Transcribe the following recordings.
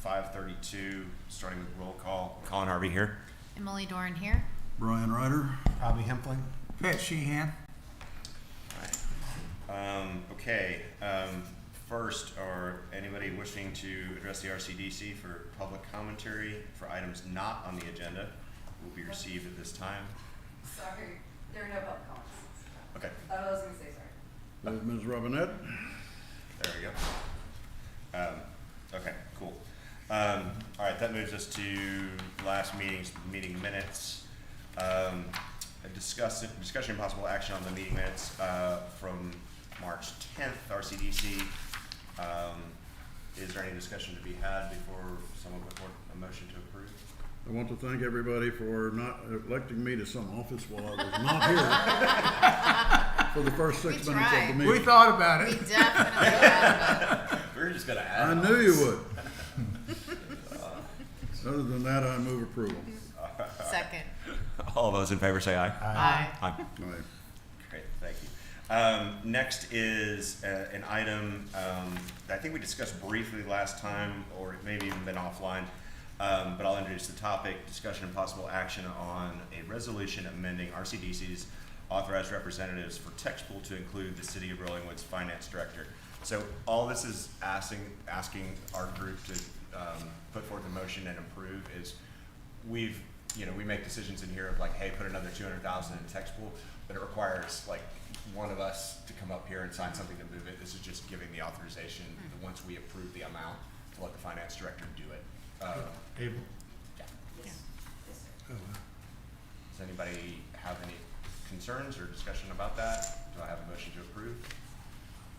5:32, starting with roll call. Colin Harvey here. Emily Doran here. Brian Ryder. Bobby Hempling. Pat Sheehan. Okay. First, are anybody wishing to address the RCDC for public commentary for items not on the agenda will be received at this time? Sorry, there are no public comments. Okay. I was going to say sorry. There's Ms. Robinette. There we go. Okay, cool. All right, that moves us to last meeting minutes. A discussion and possible action on the meeting minutes from March 10th, RCDC. Is there any discussion to be had before someone put forth a motion to approve? I want to thank everybody for not electing me to some office while I was not here for the first 6 minutes of the meeting. We thought about We it. definitely thought about it. We're just gonna add. I knew you would. Other than that, I move approval. Second. All those in favor say aye. Aye. Aye. Aye. Great, thank you. Next is an item that I think we discussed briefly last time, or maybe even been offline, but I'll introduce the topic: discussion and possible action on a resolution amending RCDC's authorized representatives for text pool to include the City of Rolling Wood's finance director. So all this is asking our group to put forth a motion and approve is we make decisions in here of like, hey, put another 200,000 in text pool, but it requires like one of us to come up here and sign something to move it. This is just giving the authorization once we approve the amount to let the finance director do it. Able. Yeah. Yes. Yes, sir. Does anybody have any concerns or discussion about that? Do I have a motion to approve?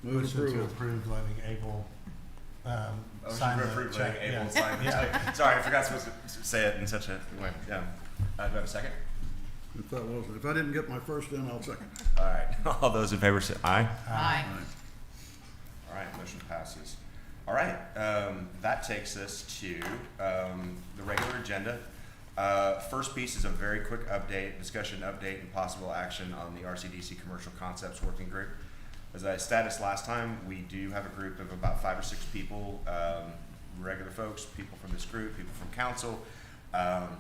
Move Motion to approval. approve letting Able Motion sign to the approve check. letting Able Yeah. sign the check. Sorry, I forgot supposed to say it in such a way. Yeah. Do I have a second? If I didn't get my first in, I'll second. All right. All those in favor say aye. Aye. All right, motion passes. All right, that takes us to the regular agenda. First piece is a very quick discussion update and possible action on the RCDC Commercial Concepts Working Group. As I stated last time, we do have a group of about 5 or 6 people, regular folks, people from this group, people from council,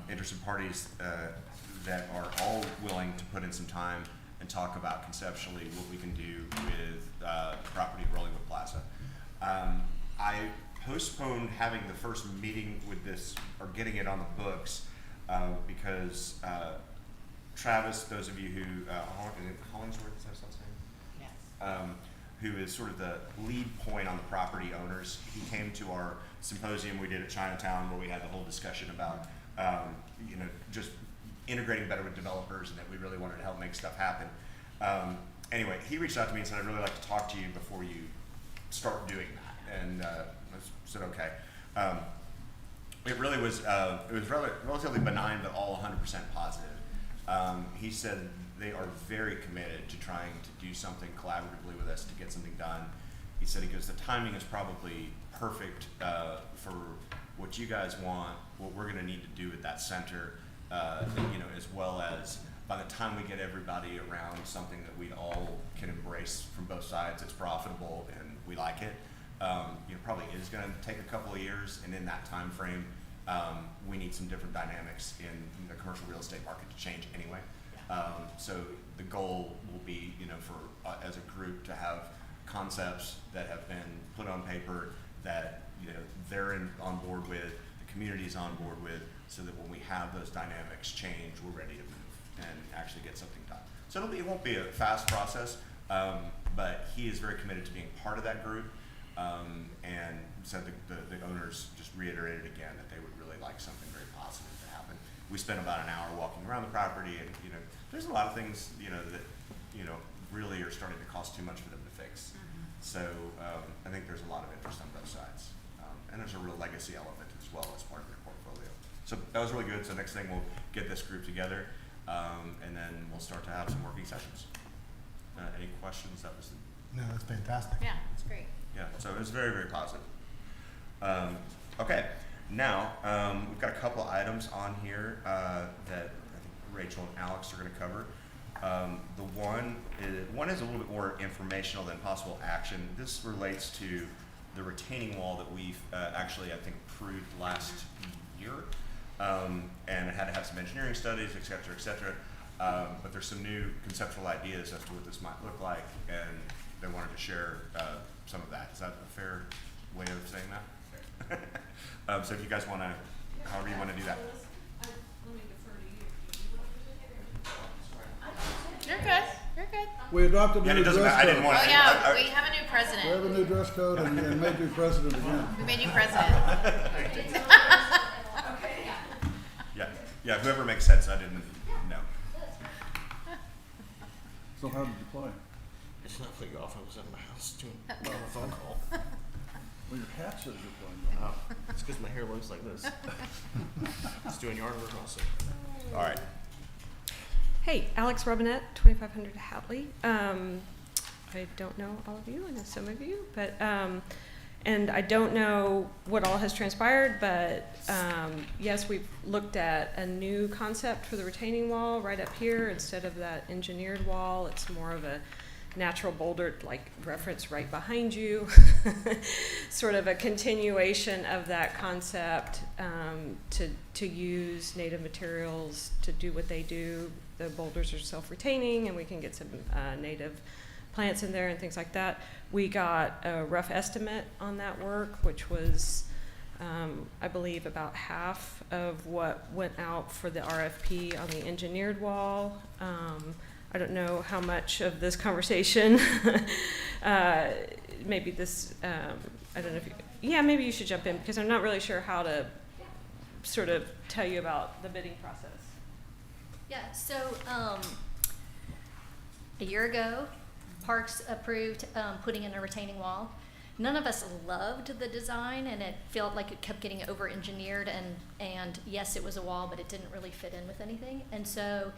interested parties that are all willing to put in some time and talk about conceptually what we can do with the property of Rollingwood Plaza. I postponed having the first meeting with this, or getting it on the books, because Travis, those of you who, Hollingsworth, is that his last name? Yes. Who is sort of the lead point on the property owners. He came to our symposium we did at Chinatown where we had the whole discussion about, just integrating better with developers and that we really wanted to help make stuff happen. Anyway, he reached out to me and said, I'd really like to talk to you before you start doing that. And I said, okay. It really was, it was relatively benign, but all 100% positive. He said they are very committed to trying to do something collaboratively with us to get something done. He said, because the timing is probably perfect for what you guys want, what we're going to need to do at that center, as well as by the time we get everybody around something that we all can embrace from both sides, it's profitable and we like it. Probably is going to take a couple of years, and in that time frame, we need some different dynamics in the commercial real estate market to change anyway. So the goal will be, for as a group to have concepts that have been put on paper that they're on board with, the community's on board with, so that when we have those dynamics change, we're ready to move and actually get something done. So it won't be a fast process, but he is very committed to being part of that group. And said the owners just reiterated again that they would really like something very positive to happen. We spent about an hour walking around the property, and there's a lot of things that really are starting to cost too much for them to fix. So I think there's a lot of interest on both sides, and there's a real legacy element as well as part of their portfolio. So that was really good. So next thing we'll get this group together, and then we'll start to have some working sessions. Any questions? That was No, that's fantastic. Yeah, that's great. Yeah, so it was very, very positive. Okay, now we've got a couple of items on here that I think Rachel and Alex are going to cover. The one is a little bit more informational than possible action. This relates to the retaining wall that we've actually, I think, approved last year. And it had to have some engineering studies, et cetera, et cetera. But there's some new conceptual ideas as to what this might look like, and they wanted to share some of that. Is that a fair way of saying that? So if you guys want to, however you want to do that. Let me defer to you. You're good. You're good. We adopted Yeah, a new it doesn't dress matter. I didn't code. want Oh to. yeah, we have a new We have a president. new dress code and made you president again. We made you president. Okay. Yeah, whoever makes sense. I didn't know. So how did you play? It's not for you off. I was at my house doing a phone call. Well, your hat says you're playing. Oh, it's because my hair looks like this. Just doing yard work also. All right. Hey, Alex Robinette, 2500 Hatley. I don't know all of you, I know some of you, but and I don't know what all has transpired, but yes, we've looked at a new concept for the retaining wall right up here. Instead of that engineered wall, it's more of a natural boulder, like reference right behind you. Sort of a continuation of that concept, to use native materials to do what they do. The boulders are self-retaining, and we can get some native plants in there and things like that. We got a rough estimate on that work, which was, I believe, about half of what went out for the RFP on the engineered wall. I don't know how much of this conversation, maybe this, I don't know if you, maybe you should jump in, because I'm not really sure how to sort of tell you about the bidding process. Yeah, so a year ago, Parks approved putting in a retaining wall. None of us loved the design, and it felt like it kept getting over-engineered, and yes, it was a wall, but it didn't really fit in with anything. And so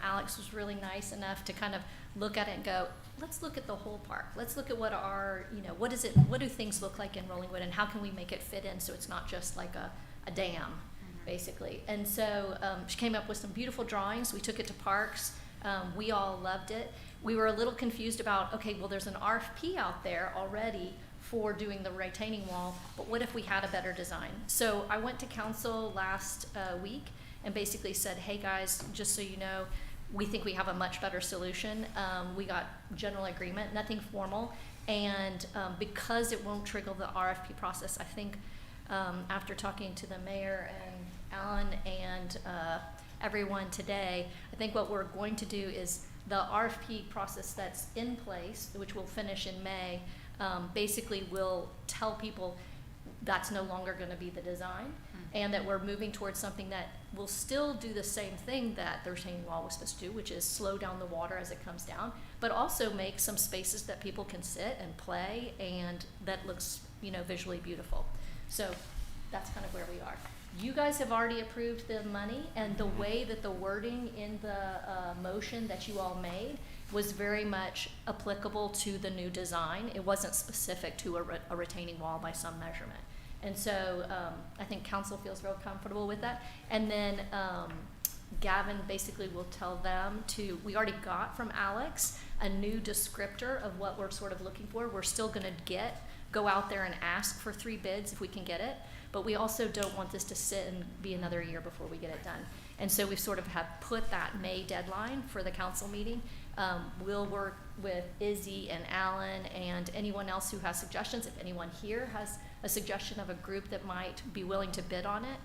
Alex was really nice enough to kind of look at it and go, let's look at the whole park. Let's look at what our, what do things look like in Rollingwood, and how can we make it fit in so it's not just like a dam, basically. And so she came up with some beautiful drawings. We took it to Parks. We all loved it. We were a little confused about, okay, well, there's an RFP out there already for doing the retaining wall, but what if we had a better design? So I went to council last week and basically said, hey guys, just so you know, we think we have a much better solution. We got general agreement, nothing formal, and because it won't trigger the RFP process, I think after talking to the mayor and Alan and everyone today, I think what we're going to do is the RFP process that's in place, which will finish in May, basically will tell people that's no longer going to be the design, and that we're moving towards something that will still do the same thing that the retaining wall was supposed to do, which is slow down the water as it comes down, but also make some spaces that people can sit and play, and that looks, visually beautiful. So that's kind of where we are. You guys have already approved the money, and the way that the wording in the motion that you all made was very much applicable to the new design. It wasn't specific to a retaining wall by some measurement. And so I think council feels real comfortable with that. And then Gavin basically will tell them we already got from Alex a new descriptor of what we're sort of looking for. We're still gonna go out there and ask for 3 bids if we can get it. But we also don't want this to sit and be another year before we get it done. And so we sort of have put that May deadline for the council meeting. We'll work with Izzy and Alan and anyone else who has suggestions. If anyone here has a suggestion of a group that might be willing to bid on it,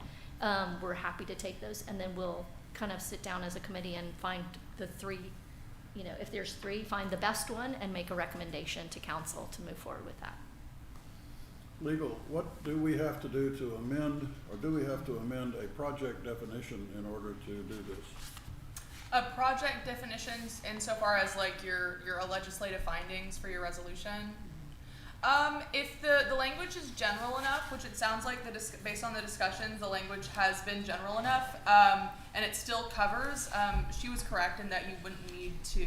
we're happy to take those. And then we'll kind of sit down as a committee and find the 3, if there's 3, find the best one and make a recommendation to council to move forward with that. Legal, what do we have to do to amend, or do we have to amend a project definition in order to do this? Project definitions insofar as like your legislative findings for your resolution. If the language is general enough, which it sounds like based on the discussions, the language has been general enough, and it still covers, she was correct in that you wouldn't need to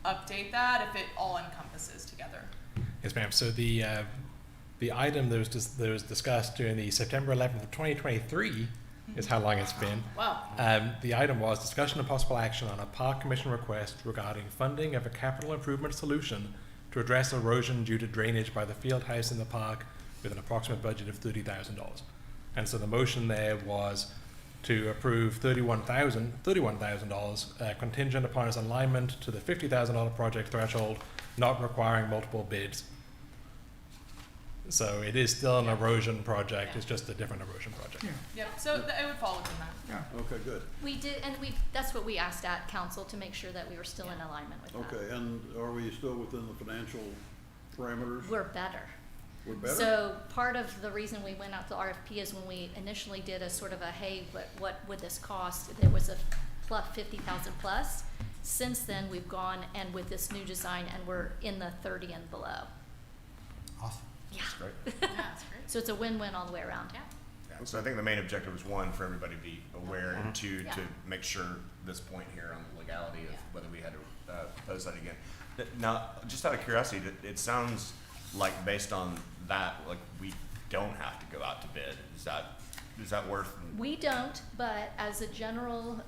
update that if it all encompasses together. Yes, ma'am. So the item that was discussed during the September 11th of 2023 is how long it's been. Wow. The item was discussion of possible action on a park commission request regarding funding of a capital improvement solution to address erosion due to drainage by the field house in the park with an approximate budget of $30,000. And so the motion there was to approve $31,000 contingent upon its alignment to the $50,000 project threshold, not requiring multiple bids. So it is still an erosion project, it's just a different erosion project. Yep, so it would fall within that. Okay, good. We did, and that's what we asked at council to make sure that we were still in alignment with that. Okay, and are we still within the financial parameters? We're better. We're better? So part of the reason we went out to RFP is when we initially did a sort of a, hey, what would this cost? There was a plus 50,000 plus. Since then, we've gone and with this new design, and we're in the 30 and below. Awesome. Yeah. That's great. Yeah, that's great. So it's a win-win all the way around. Yeah. Yeah, so I think the main objective was, one, for everybody to be aware, and two, Yeah. to make sure this point here on the legality of Yeah. whether we had to propose that again. Now, just out of curiosity, it sounds like based on that, like we don't have to go out to bid. Is that worth? We don't, but as a general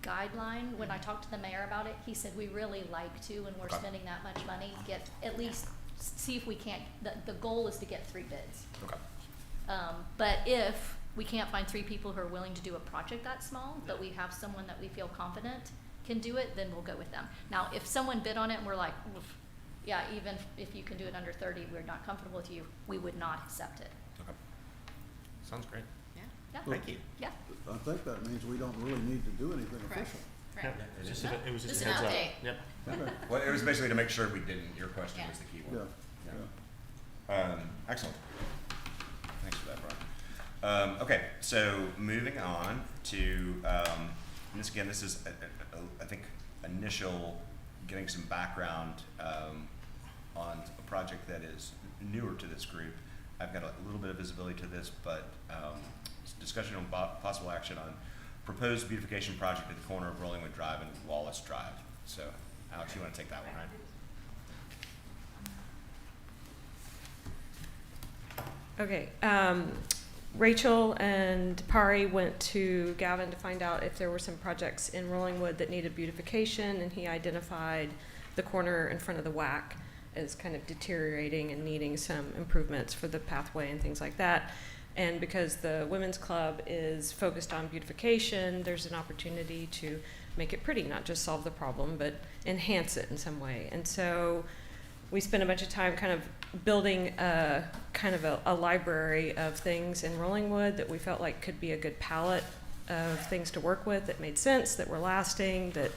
guideline, when I talked to the mayor about it, he said we really like to, when we're Okay. spending that much money, get at least, see if we can't, the goal is to get 3 bids. Okay. But if we can't find 3 people who are willing to do a project that small, but we have someone that we feel confident can do it, then we'll go with them. Now, if someone bid on it and we're like, oof, yeah, even if you can do it under 30, we're not comfortable with you, we would not accept it. Okay. Sounds great. Yeah. Yeah. Thank you. Yeah. I think that means we don't really need to do anything Correct. official. Correct. It was just a Just heads an up. update. Yep. Okay. Well, it was basically to make sure we didn't. Your question Yeah. was the key Yeah, one. yeah. Excellent. Thanks for that, Brian. Okay, so moving on to, and this is, I think, initial, getting some background on a project that is newer to this group. I've got a little bit of visibility to this, but discussion on possible action on proposed beautification project at the corner of Rollingwood Drive and Wallace Drive. So, Alex, you want to take that one, right? Okay, Rachel and Pari went to Gavin to find out if there were some projects in Rollingwood that needed beautification, and he identified the corner in front of the WAC as kind of deteriorating and needing some improvements for the pathway and things like that. And because the Women's Club is focused on beautification, there's an opportunity to make it pretty, not just solve the problem, but enhance it in some way. And so we spent a bunch of time kind of building a library of things in Rollingwood that we felt like could be a good palette of things to work with that made sense, that were lasting, that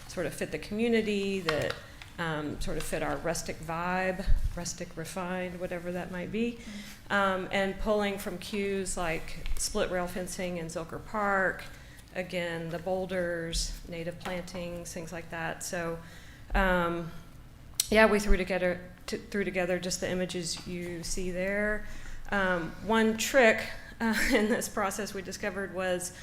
sort of fit the community, that sort of fit our rustic vibe, rustic refined, whatever that might be, and pulling from cues like split rail fencing in Zilker Park, again, the boulders, native plantings, things like that. So yeah, we threw together just the images you see there. One trick in this process we discovered was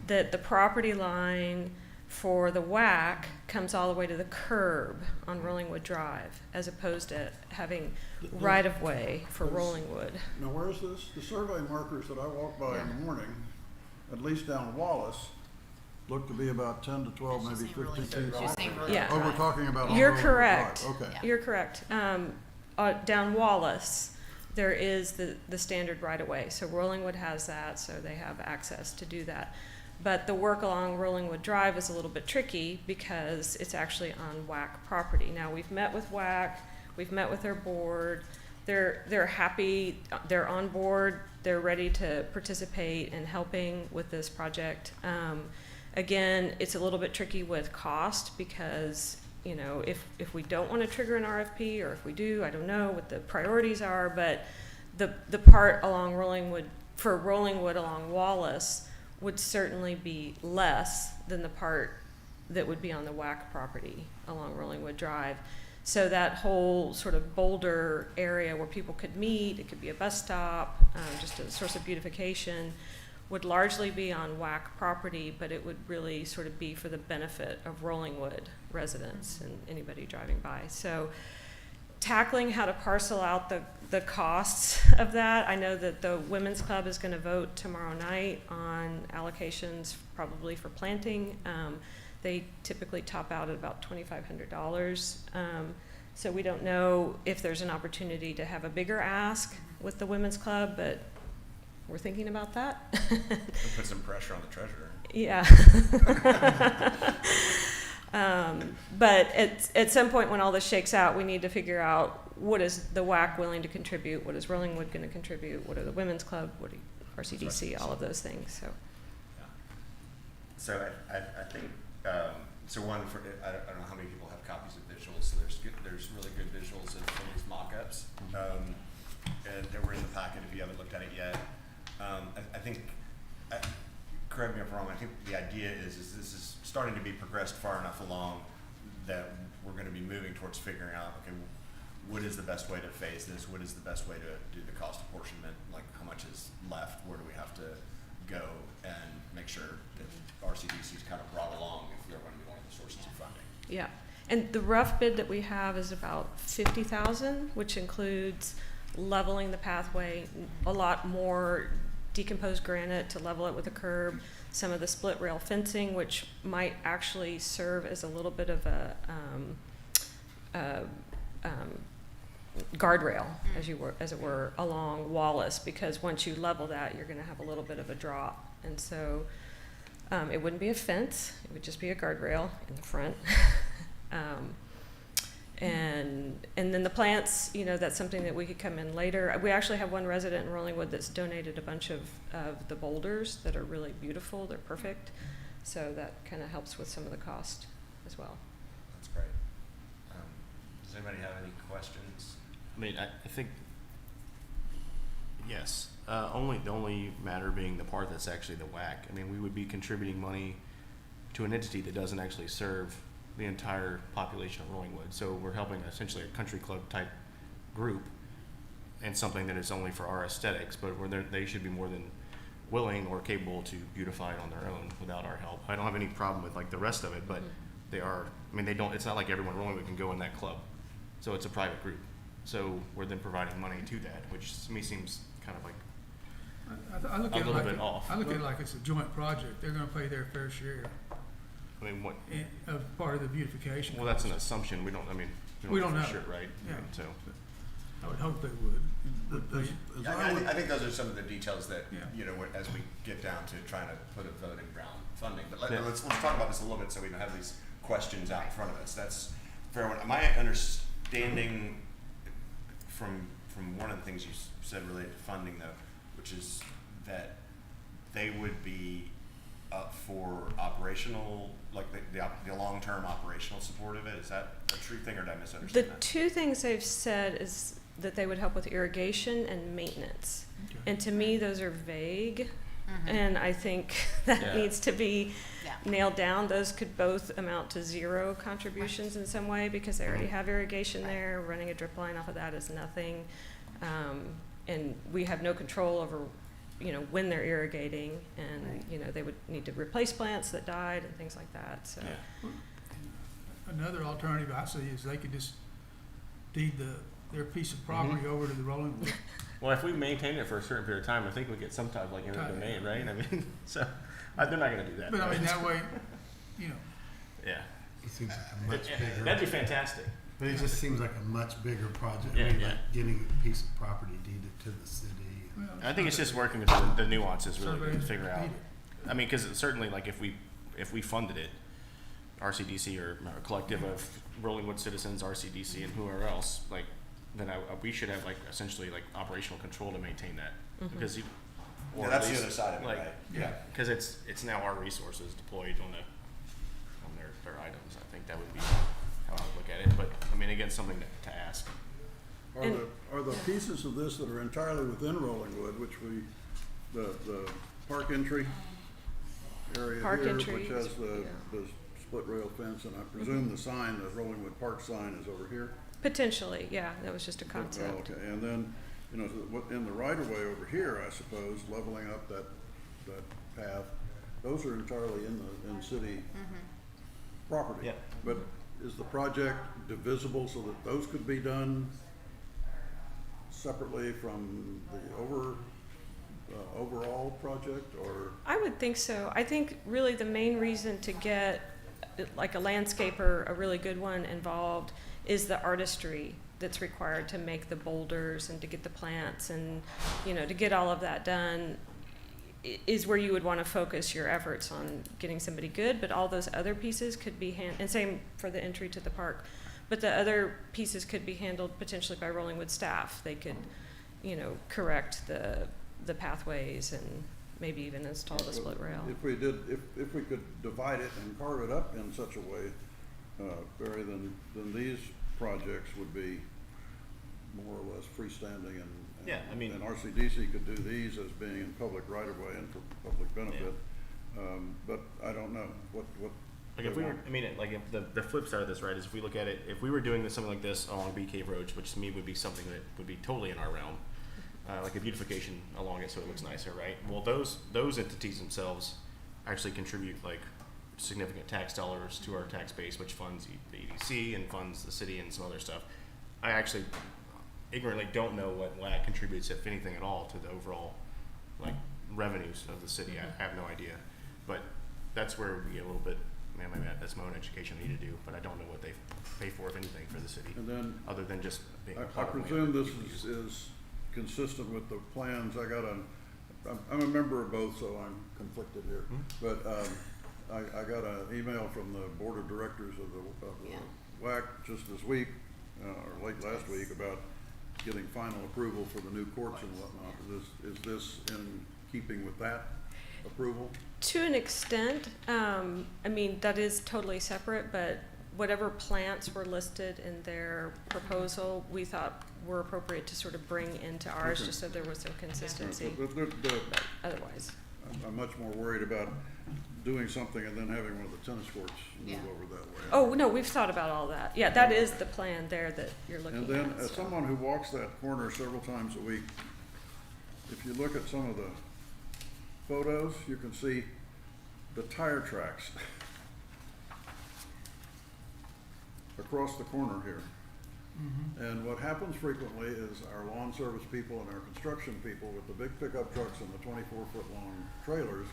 that the property line for the WAC comes all the way to the curb on Rollingwood Drive, as opposed to having right-of-way for Rollingwood. Now, where's this? The survey markers that I walk by in the morning, at least down Wallace, look to be about 10 to 12, She's maybe saying 15 Rollingwood. feet. She's saying Rollingwood Yeah. Oh, we're Drive. talking about on You're Rollingwood correct. Drive. Okay. Yeah. You're correct. Down Wallace, there is the standard right-of-way. So Rollingwood has that, so they have access to do that. But the work along Rollingwood Drive is a little bit tricky because it's actually on WAC property. Now, we've met with WAC, we've met with their board. They're happy, they're on board, they're ready to participate in helping with this project. Again, it's a little bit tricky with cost because, you know, if we don't want to trigger an RFP, or if we do, I don't know what the priorities are, but the part along Rollingwood, for Rollingwood along Wallace, would certainly be less than the part that would be on the WAC property along Rollingwood Drive. So that whole sort of boulder area where people could meet, it could be a bus stop, just a source of beautification, would largely be on WAC property, but it would really sort of be for the benefit of Rollingwood residents and anybody driving by. So tackling how to parcel out the costs of that. I know that the Women's Club is going to vote tomorrow night on allocations probably for planting. They typically top out at about $2,500. So we don't know if there's an opportunity to have a bigger ask with the women's club, but we're thinking about that. Put some pressure on the treasurer. Yeah. But at some point when all this shakes out, we need to figure out what is the WAC willing to contribute, what is Rollingwood going to contribute, what are the women's club, what are RCDC, all of those things. So So I think, so one, I don't know how many people have copies of visuals, so there's really good visuals of some of these mock-ups. And they were in the packet if you haven't looked at it yet. I think, correct me if I'm wrong, I think the idea is this is starting to be progressed far enough along that we're going to be moving towards figuring out, okay, what is the best way to phase this? What is the best way to do the cost apportionment? Like, how much is left? Where do we have to go and make sure that RCDC is kind of brought along if they're going to be one of the sources of funding? yeah, and the rough bid that we have is about 50,000, which includes leveling the pathway, a lot more decomposed granite to level it with a curb, some of the split rail fencing, which might actually serve as a little bit of a guardrail, as it were, along Wallace, because once you level that, you're going to have a little bit of a drop, and so it wouldn't be a fence; it would just be a guardrail in the front. And then the plants, that's something that we could come in later. We actually have one resident in Rollingwood that's donated a bunch of the boulders that are really beautiful. They're perfect. So that kind of helps with some of the cost as well. That's great. Does anybody have any questions? I mean, I think, yes. The only matter being the part that's actually the WAC. I mean, we would be contributing money to an entity that doesn't actually serve the entire population of Rollingwood. So we're helping essentially a country club type group and something that is only for our aesthetics, but they should be more than willing or capable to beautify it on their own without our help. I don't have any problem with like the rest of it, but they are, I mean, it's not like everyone in Rollingwood can go in that club. So it's a private group. So we're then providing money to that, which to me seems kind of like I look a at it little like bit off. I look at it like it's a joint project. They're going to pay their fair share I mean, what? of part of the beautification. Well, that's an cost. assumption. We don't We don't for know. sure, right? Yeah. I mean, so. I would hope they would. But As Yeah, I would- I think those are some of the details that, Yeah. as we get down to trying to put a voting ground funding. But Yeah. let's talk about this a little bit so we don't have these questions out in front of us. That's fair one. My understanding from one of the things you said related to funding, though, which is that they would be up for operational, like the long-term operational support of it. Is that a true thing, or did I The misunderstand that? two things they've said is that they would help with irrigation and maintenance. Okay. And to me, those are vague. And I think that Yeah. needs to be Yeah. nailed down. Those could both amount to zero contributions in some way because they already have irrigation there. Running a drip line off of that is nothing. And we have no control over, when they're irrigating, and, they would need to replace plants that died and things like that, so. Yeah. Another alternative I see is they could just deed their piece of property over to the Rollingwood. Well, if we maintain it for a certain period of time, I think we get some type of like eminent Right. domain, right? I mean, so they're not going to do that. But I mean, right? that way, Yeah. It seems like a much bigger, That'd be fantastic. but it just seems like a much bigger project. Yeah, I mean, yeah. like getting a piece of property deeded to the city. well, I think it's just working with the nuances really survey to figure out. deed it. I mean, because certainly, like if we funded it, RCDC or a collective of Rollingwood citizens, RCDC, and whoever else, like then we should have like essentially like operational control to maintain that because Yeah, or that's at the least, other side of it, like, right? Yeah. because it's now our resources deployed on their items. I think that would be how I would look at it. But I mean, again, something to ask. Are the pieces of this that are entirely within Rollingwood, which the park entry area Park here, entry which has is- the yeah. split rail fence, and I presume the sign, the Rollingwood Park sign is over here? Potentially, yeah, that was just a concept. Okay, and then, in the right of way over here, I suppose, leveling up that path, those are entirely in city property. Yeah. But is the project divisible so that those could be done separately from the overall project, or? I would think so. I think really the main reason to get like a landscaper, a really good one, involved is the artistry that's required to make the boulders and to get the plants and, to get all of that done is where you would want to focus your efforts on getting somebody good, but all those other pieces could be and same for the entry to the park, but the other pieces could be handled potentially by Rollingwood staff. They could, correct the pathways and maybe even install the split rail. If we could divide it and carve it up in such a way, Barry, then these projects would be more or less freestanding and Yeah, I mean- and RCDC could do these as being in public right of way and for public benefit. But I don't know what. Like if we were, if the flip side of this, right, is if we look at it, if we were doing something like this along Bee Cave Road, which to me would be something that would be totally in our realm, like a beautification along it so it looks nicer, right? Well, those entities themselves actually contribute like significant tax dollars to our tax base, which funds the EDC and funds the city and some other stuff. I actually ignorantly don't know what WAC contributes, if anything at all, to the overall like revenues of the city. I have no idea, but that's where we get a little bit. Maybe that's my own education I need to do, but I don't know what they pay for, if anything, for the city, And then other than just being. I presume this is consistent with the plans. I'm a member of both, so I'm conflicted here. But I got an email from the board of directors of the WAC just this week, or late last week, about getting final approval for the new courts and whatnot. Is this in keeping with that approval? To an extent, that is totally separate, but whatever plants were listed in their proposal, we thought were appropriate to sort of bring into ours, Okay. just so there was some consistency. But Otherwise, I'm much more worried about doing something and then having one of the tennis courts move Yeah. over that way. oh, no, we've thought about all that. Yeah, that is the plan there that you're looking And at. then, as so. someone who walks that corner several times a week, if you look at some of the photos, you can see the tire tracks across the corner here. And what happens frequently is our lawn service people and our construction people with the big pickup trucks and the 24-foot long trailers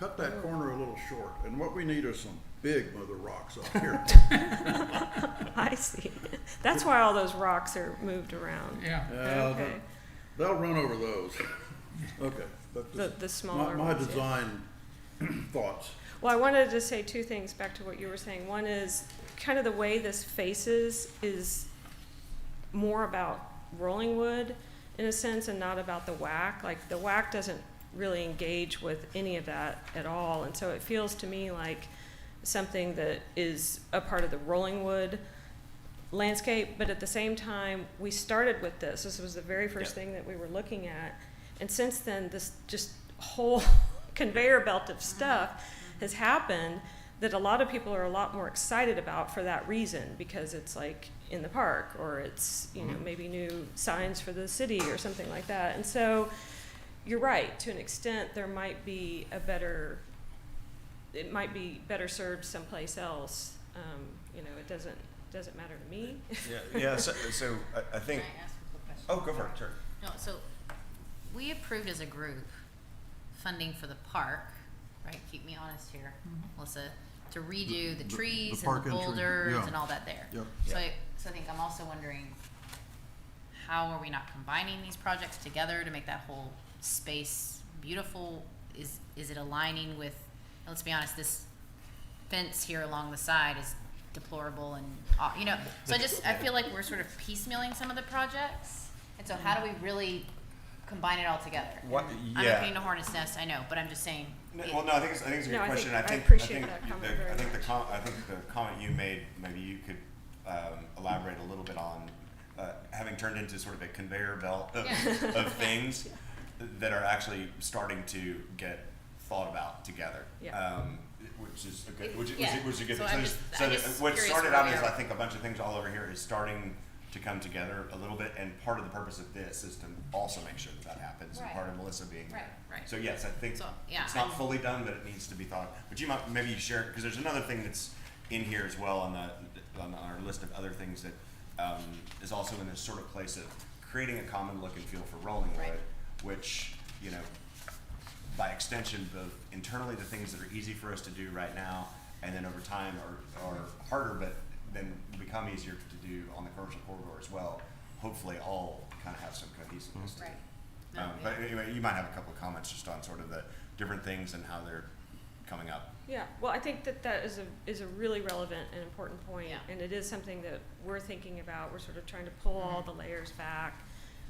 cut that corner a little short. And what we need are some big mother rocks up here. I see. That's why all those rocks are moved around. Yeah. Okay. They'll run over those. Okay. But The smaller my ones, yeah. design thoughts. Well, I wanted to say two things back to what you were saying. One is kind of the way this faces is more about Rollingwood in a sense and not about the WAC. Like the WAC doesn't really engage with any of that at all. And so it feels to me like something that is a part of the Rollingwood landscape. But at the same time, we started with this. This was the very first thing that we were looking at. And since then, this just whole conveyor belt of stuff has happened that a lot of people are a lot more excited about for that reason, because it's like in the park, or it's, maybe new signs for the city or something like that. And so you're right, to an extent, there might be it might be better served someplace else. It doesn't matter to me. Yeah. So I think. Can I ask a quick question? Oh, go for it. Sure. No, so we approved as a group funding for the park, right? Keep me honest here, Melissa, to redo the trees and park the entry, boulders yeah. and all that there. Yep. So I think I'm also wondering, how are we not combining these projects together to make that whole space beautiful? Is it aligning with, let's be honest, this fence here along the side is deplorable and, so I feel like we're sort of piecemealing some of the projects. And so how do we really combine it all together? What? I'm Yeah. not getting a hornet's nest, I know, but I'm just saying. Well, no, I think it's a good No, I question. think- I think I appreciate think that the- comment very I think much. I think the comment you made, maybe you could elaborate a little bit on having turned into sort of a conveyor belt of things that are actually starting to get thought about together. Yeah. Which is a good, which Yeah. is a good So thing. I'm So just what curious started where out we as are. I think a bunch of things all over here is starting to come together a little bit, and part of the purpose of this is to also make sure that happens, and Right. part of Melissa being Right, right. So yes, I think So, yeah, it's not I'm- fully done, but it needs to be thought. But you might maybe share, because there's another thing that's in here as well on our list of other things that is also in this sort of place of creating a common look and feel for Rollingwood, Right. which by extension, both internally the things that are easy for us to do right now, and then over time are harder, but then become easier to do on the commercial corridor as well. Hopefully all kind of have some cohesiveness to it. Right. No, But yeah. anyway, you might have a couple of comments just on sort of the different things and how they're coming up. Yeah, well, I think that is a really relevant and important point, Yeah. and it is something that we're thinking about. We're sort of trying to pull all the layers back.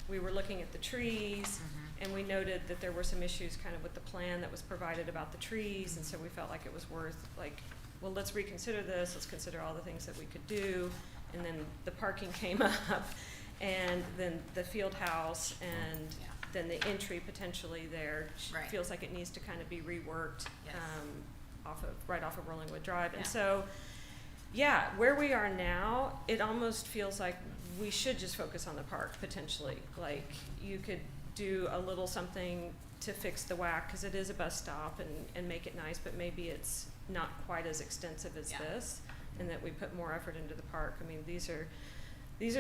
We were looking at the trees, and we noted that there were some issues kind of with the plan that was provided about the trees, and so we felt like it was worth, like, well, let's reconsider this, let's consider all the things that we could do, and then the parking came up, and then the field house, and Yeah. then the entry potentially there Right. feels like it needs to kind of be reworked, Yes. right off of Rollingwood Drive. Yeah. And so, yeah, where we are now, it almost feels like we should just focus on the park potentially. Like, you could do a little something to fix the WAC, because it is a bus stop, and make it nice, but maybe it's not quite as extensive as Yeah. this, and that we put more effort into the park. I mean, these are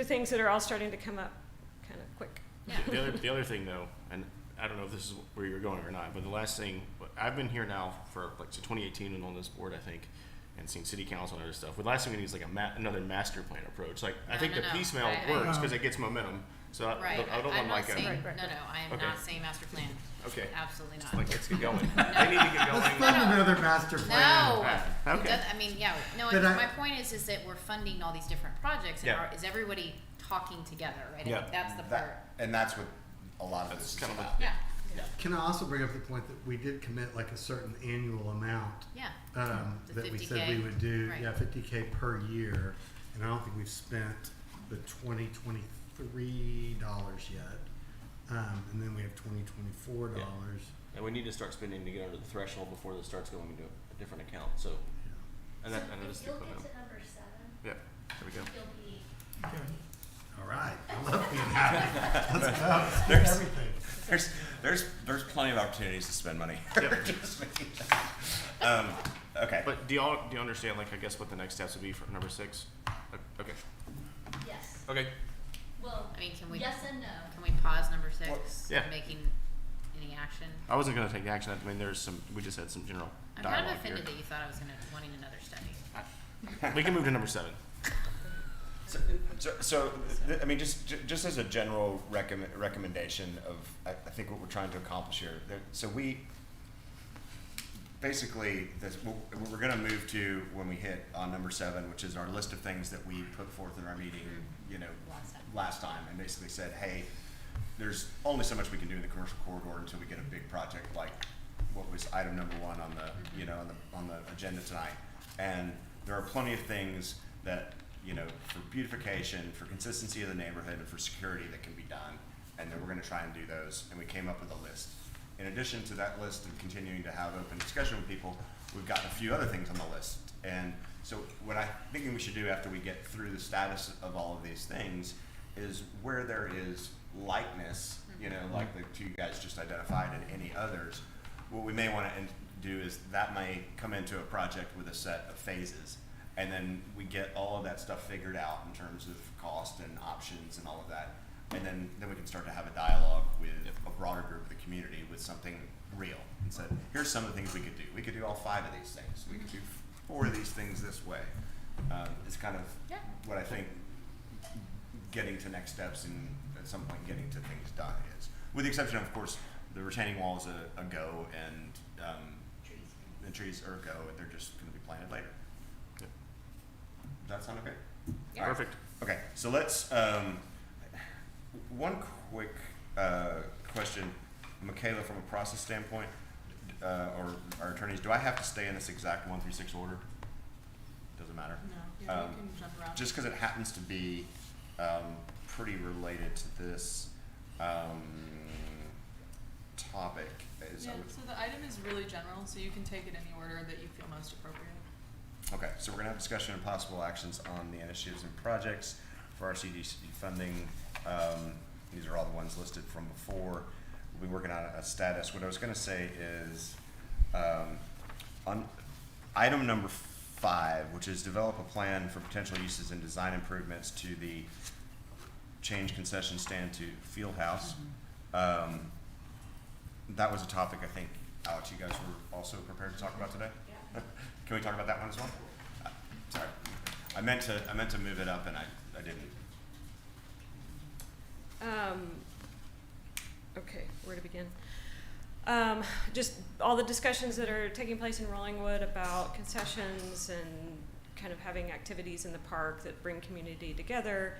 things that are all starting to come up kind of quick. Yeah. The other thing though, and I don't know if this is where you're going or not, but the last thing, I've been here now for like 2018 and on this board, I think, and seen city council and other stuff. But the last thing we need is like another master plan approach. Like, I think No, the no. piecemeal I- works because it gets momentum. So Right. I don't I'm want not like saying, a, Right. no, I am Okay. not saying master plan. okay, Absolutely not. like let's get going. They need to get Let's going. fund another master plan. No. Okay. It does- I mean, yeah, no, But my point is that we're funding all these different projects, and Yeah. is everybody talking together, right? I Yeah. think that's the part. And that's what a lot of That's this is kind of about. Yeah, Can I also bring up the point that we did commit like a certain annual amount yeah. that The we 50K, said we would do, right. yeah, 50K per year, and I don't think we've spent the 2023 dollars yet, and then we have 2024 dollars. And we need to start spending to get under the threshold before this starts going into a different account. So, and that, and So that is if the you'll momentum. get to number 7, Yeah, there we go. you'll be Okay. All right, I love being happy. Let's go. Spend everything. There's plenty of opportunities to spend money. Yep. Okay. But do you understand, like, I guess what the next steps would be for number 6? Okay. yes. Okay. Well, I mean, can we, yes and no. can we pause number 6? Yeah. Making any action? I wasn't gonna take action. I mean, we just had some general I'm kind dialogue of offended here. that you thought I was wanting another study. We can move to number 7. I mean, just as a general recommendation of, I think what we're trying to accomplish here. So we basically, what we're going to move to when we hit on number 7, which is our list of things that we put forth in our meeting, last time, and basically said, hey, there's only so much we can do in the commercial corridor until we get a big project like what was item number 1 on the, on the agenda tonight. And there are plenty of things that, for beautification, for consistency of the neighborhood, and for security that can be done, and then we're going to try and do those. And we came up with a list. In addition to that list and continuing to have open discussion with people, we've got a few other things on the list. And so what I'm thinking we should do after we get through the status of all of these things is where there is likeness, like the two you guys just identified and any others, what we may want to do is that may come into a project with a set of phases. And then we get all of that stuff figured out in terms of cost and options and all of that. And then we can start to have a dialogue with a broader group of the community with something real. And said, here's some of the things we could do. We could do all 5 of these things. We could do 4 of these things this way. It's kind of what I think getting to next steps and at some point getting to things done is. With the exception of course, the retaining wall is a go, and the trees are a go, and they're just going to be planted later. Yep. Does that sound okay? Yeah. Perfect. Okay, so let's, one quick question, Michaela, from a process standpoint, or our attorneys, do I have to stay in this exact 1 through 6 order? Doesn't matter? No, you can jump around. Just because it happens to be pretty related to this topic. Yeah, so the item is really general, so you can take it any order that you feel most appropriate. Okay, so we're gonna have discussion and possible actions on the initiatives and projects for RCDC funding. These are all the ones listed from before. We'll be working on a status. What I was gonna say is, on item number 5, which is develop a plan for potential uses and design improvements to the change concession stand to field house. That was a topic I think, Alex, you guys were also prepared to talk about today? Can we talk about that one as well? Sorry. I meant to move it up and I didn't. Okay, where to begin? Just all the discussions that are taking place in Rollingwood about concessions and kind of having activities in the park that bring community together.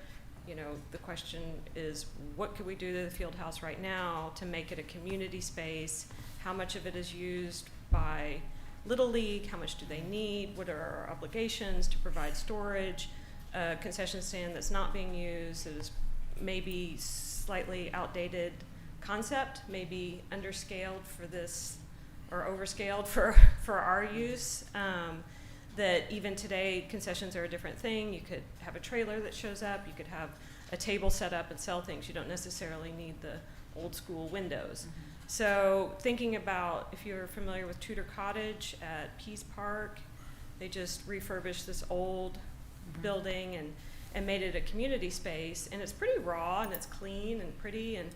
You know, the question is, what could we do to the field house right now to make it a community space? How much of it is used by Little League? How much do they need? What are our obligations to provide storage? A concession stand that's not being used is maybe slightly outdated concept, maybe underscaled for this or overscaled for our use. That even today concessions are a different thing. You could have a trailer that shows up, you could have a table set up and sell things. You don't necessarily need the old school windows. So thinking about, if you're familiar with Tudor Cottage at Pease Park, they just refurbished this old building and made it a community space, and it's pretty raw and it's clean and pretty, and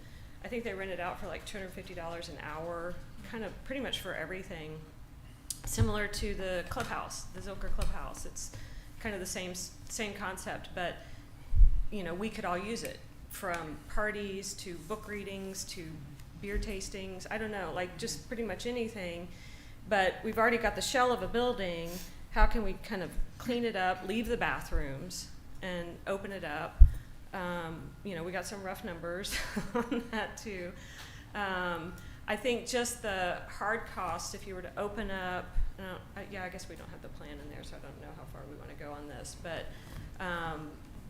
I think they rent it out for like $250 an hour, kind of pretty much for everything. Similar to the clubhouse, the Zilker Clubhouse. It's kind of the same concept, but you know, we could all use it, from parties to book readings to beer tastings. I don't know, like just pretty much anything. But we've already got the shell of a building. How can we kind of clean it up, leave the bathrooms, and open it up? You know, we got some rough numbers on that too. I think just the hard cost, if you were to open up, I guess we don't have the plan in there, so I don't know how far we want to go on this, but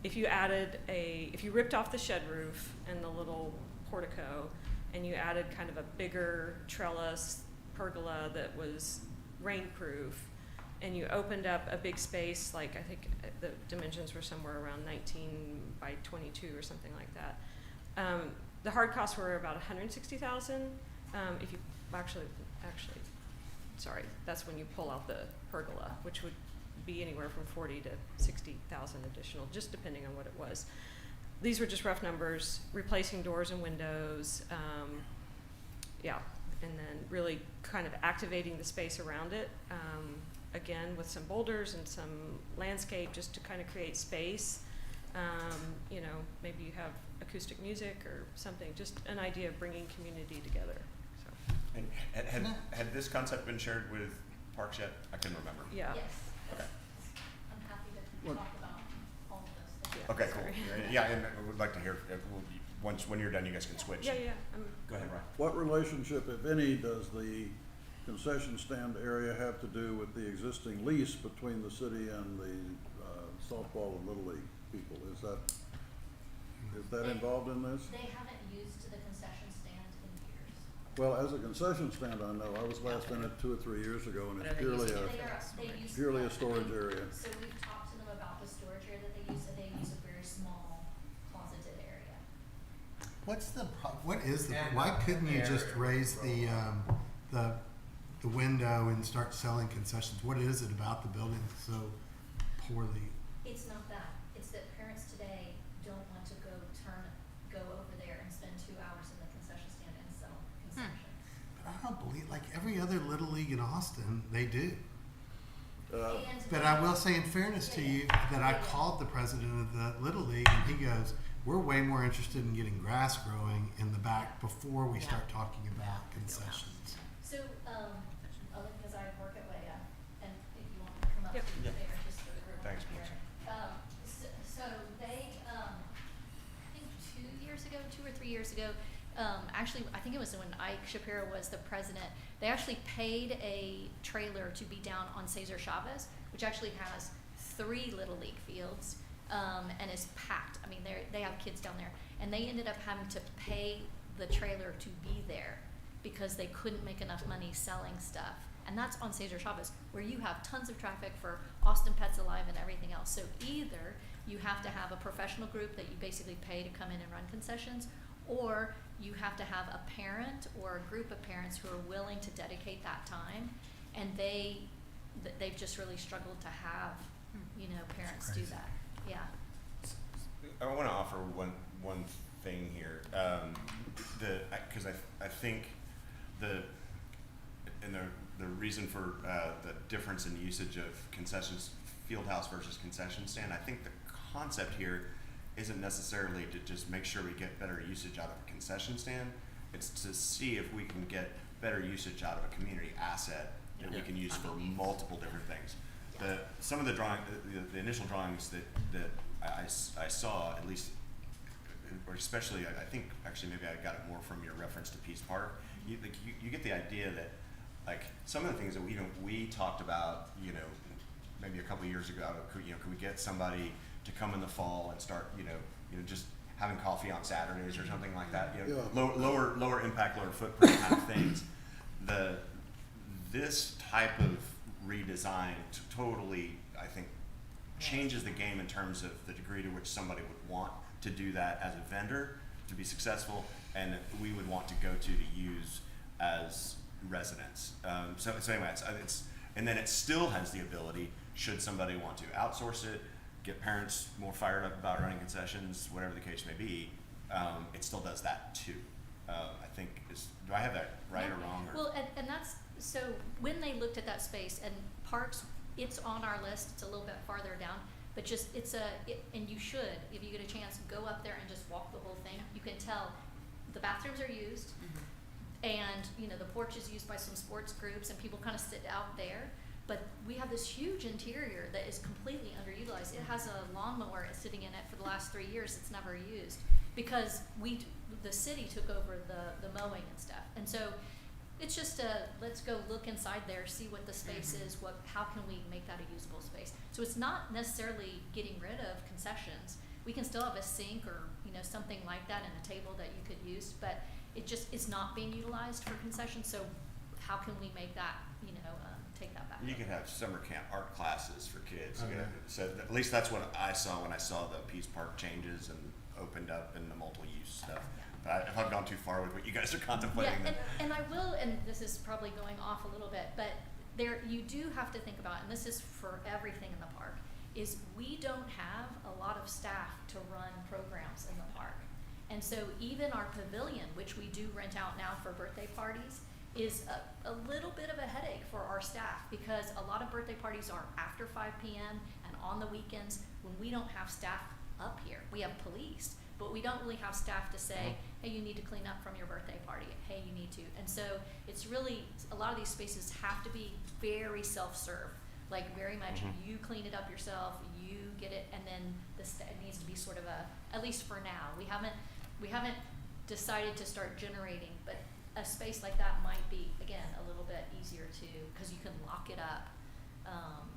if you ripped off the shed roof and the little portico, and you added kind of a bigger trellis pergola that was rainproof, and you opened up a big space, like I think the dimensions were somewhere around 19 by 22 or something like that. The hard costs were about $160,000. If you actually, sorry, that's when you pull out the pergola, which would be anywhere from 40 to 60,000 additional, just depending on what it was. These were just rough numbers, replacing doors and windows, and then really kind of activating the space around it, again with some boulders and some landscape just to kind of create space. You know, maybe you have acoustic music or something, just an idea of bringing community together. So. And had this concept been shared with Parks yet? I couldn't remember. Yeah. Yes. Okay. I'm happy to What- talk about all of those things. Yeah, Okay, sorry. cool. Yeah, and I would like to hear, when you're done, you guys can switch. Yeah. Go ahead, Ryan. What relationship, if any, does the concession stand area have to do with the existing lease between the city and the softball and Little League people? Is that involved in this? They haven't used the concession stand in years. Well, as a concession stand, I know. I was last in it 2 or 3 years ago, and But it's are they purely using a, They use purely a that. storage area. So we've talked to them about the storage area that they use, and they use a very small closeted area. What is the, why couldn't you just raise the window and start selling concessions? What is it about the building so poorly? It's not that. It's that parents today don't want to go over there and spend 2 hours in the concession stand and sell concessions. But I don't believe, like every other Little League in Austin, they do. Uh, And But I will say in fairness to you, that I called the president of the Little League and he goes, we're way more interested in getting grass growing in the back before we start talking about concessions. So, only because I work at WEA, and if you want to come up Yep. to the fair, just for the group Thanks, here. Melissa. So they, I think 2 or 3 years ago, actually, I think it was when Ike Shapiro was the president, they actually paid a trailer to be down on Cesar Chavez, which actually has 3 Little League fields, and is packed. I mean, they have kids down there, and they ended up having to pay the trailer to be there because they couldn't make enough money selling stuff. And that's on Cesar Chavez, where you have tons of traffic for Austin Pets Alive and everything else. So either you have to have a professional group that you basically pay to come in and run concessions, or you have to have a parent or a group of parents who are willing to dedicate that time. And they've just really struggled to have, parents do crazy. that. Yeah. I want to offer one thing here, because I think the reason for the difference in usage of concessions field house versus concession stand. I think the concept here isn't necessarily to just make sure we get better usage out of a concession stand. It's to see if we can get better usage out of a community asset that we can use for multiple different things. Some of the the initial drawings that I saw, at least, or especially, I think actually maybe I got it more from your reference to Peace Park. You get the idea that, like, some of the things that we talked about, maybe a couple of years ago, could we get somebody to come in the fall and start, just having coffee on Saturdays or something like that, lower impact, lower footprint kind of things. This type of redesign totally, I think, changes the game in terms of the degree to which somebody would want to do that as a vendor to be successful, and we would want to go to use as residents. So anyway, and then it still has the ability, should somebody want to outsource it, get parents more fired up about running concessions, whatever the case may be, it still does that too. I think, do I have that right or wrong? Or? Well, and that's, so when they looked at that space, and parks, it's on our list, it's a little bit farther down, but just, and you should, if you get a chance, go up there and just walk the whole thing. You can tell the bathrooms are used, and, the porch is used by some sports groups, and people kind of sit out there. But we have this huge interior that is completely underutilized. It has a lawnmower sitting in it for the last 3 years. It's never used because the city took over the mowing and stuff. And so it's just let's go look inside there, see what the space is, how can we make that a usable space. So it's not necessarily getting rid of concessions. We can still have a sink or something like that and a table that you could use, but it's not being utilized for concessions. So how can we make that take that back? You could have summer camp art classes for kids. So at least that's what I saw when I saw the Peace Park changes and opened up and the multiple-use stuff. But if I've gone too far with what you guys are contemplating, Yeah, and I will, and this is probably going off a little bit, but you do have to think about, and this is for everything in the park, is we don't have a lot of staff to run programs in the park. And so even our pavilion, which we do rent out now for birthday parties, is a little bit of a headache for our staff because a lot of birthday parties are after 5 p.m. and on the weekends when we don't have staff up here. We have police, but we don't really have staff to say, hey, you need to clean up from your birthday party. Hey, you need to. And so it's really, a lot of these spaces have to be very self-serve, like very much you clean it up yourself, you get it, and then it needs to be sort of at least for now. We haven't decided to start generating, but a space like that might be, again, a little bit easier to, because you can lock it up,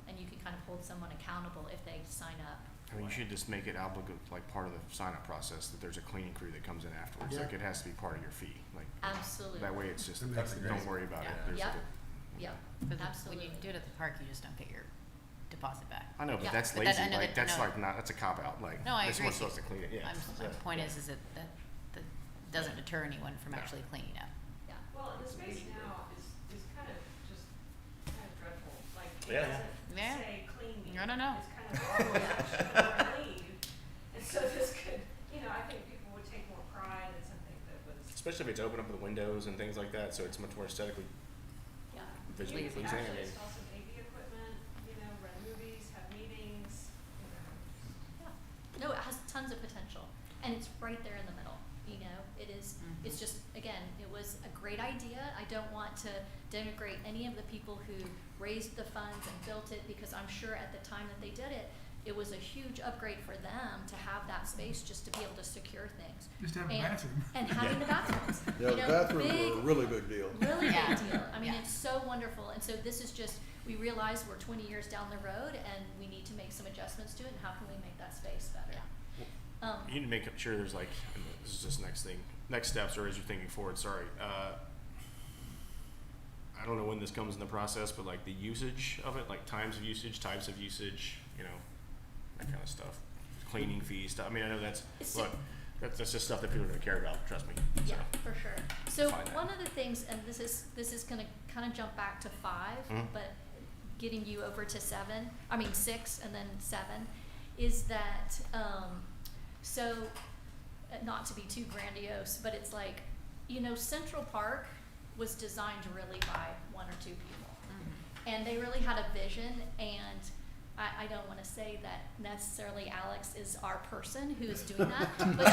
and you can kind of hold someone accountable if they sign up. I mean, you should just make it obligate, like part of the sign-up process, that there's a cleaning crew that comes in afterwards. Yeah. Like, it has to be part of your fee. Like, Absolutely. that way it's just, That's don't worry about it. There's Yep. a- Yep. But Absolutely. when you do it at the park, you just don't get your deposit back. I know, but Yeah. that's But lazy. that- I know Like, that- that's no. like not, that's a cop-out. Like, No, I agree. someone's supposed to clean it, yeah. My point is that doesn't deter anyone from No. actually cleaning up. Yeah. Well, the space now is kind of just kind of dreadful, like, it Yeah. doesn't Yeah. say clean me. I don't know. It's kind of all clean, and so this could, I think people would take more pride in something that was. Especially if it's open up with windows and things like that, so it's much more aesthetically Yeah. visually You could pleasing. I actually mean, install some AV equipment, rent movies, have meetings, Yeah. No, it has tons of potential, and it's right there in the middle. It is. It's just, again, it was a great idea. I don't want to denigrate any of the people who raised the funds and built it, because I'm sure at the time that they did it, it was a huge upgrade for them to have that space just to be able to secure things. Just have a And- bathroom. And having the bathrooms. Yeah, the bathrooms are a really big deal. Really Yeah. big deal. I mean, Yeah. it's so wonderful. And so this is just, we realize we're 20 years down the road and we need to make some adjustments to it, and how can we make that space better? you need to make sure there's like, and this is just next steps, or as you're thinking forward, sorry. I don't know when this comes in the process, but like the usage of it, like times of usage, types of usage, that kind of stuff. Cleaning fees, stuff. I mean, I know that's, It's look, that's just stuff that people are gonna care about, trust me. Yeah, for sure. So Find that. one of the things, and this is gonna kind of jump back to 5, Mhm. but getting you over to 6 and then 7, is that, so, not to be too grandiose, but it's like, Central Park was designed really by 1 or 2 people. And they really had a vision, and I don't want to say that necessarily Alex is our person who is doing that, but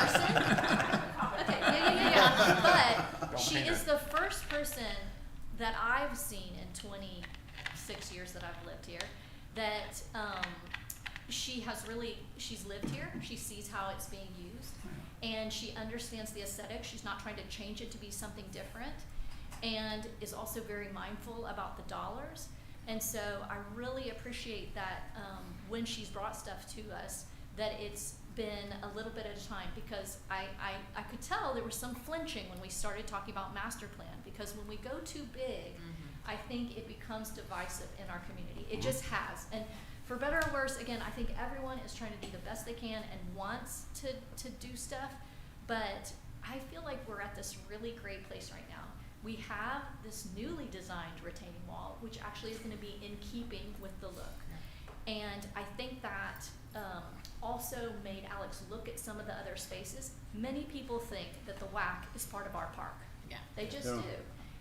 she's the person. Okay, yeah. But she is the first person that I've seen in 26 years that I've lived here that she's lived here, she sees how it's being used, and she understands the aesthetic. She's not trying to change it to be something different, and is also very mindful about the dollars. And so I really appreciate that when she's brought stuff to us, that it's been a little bit at a time, because I could tell there was some flinching when we started talking about master plan, because when we go too big, I think it becomes divisive in our community. It just has. And for better or worse, again, I think everyone is trying to do the best they can and wants to do stuff, but I feel like we're at this really great place right now. We have this newly designed retaining wall, which actually is going to be in keeping with the look. And I think that also made Alex look at some of the other spaces. Many people think that the WAC is part of our park. Yeah. They just do.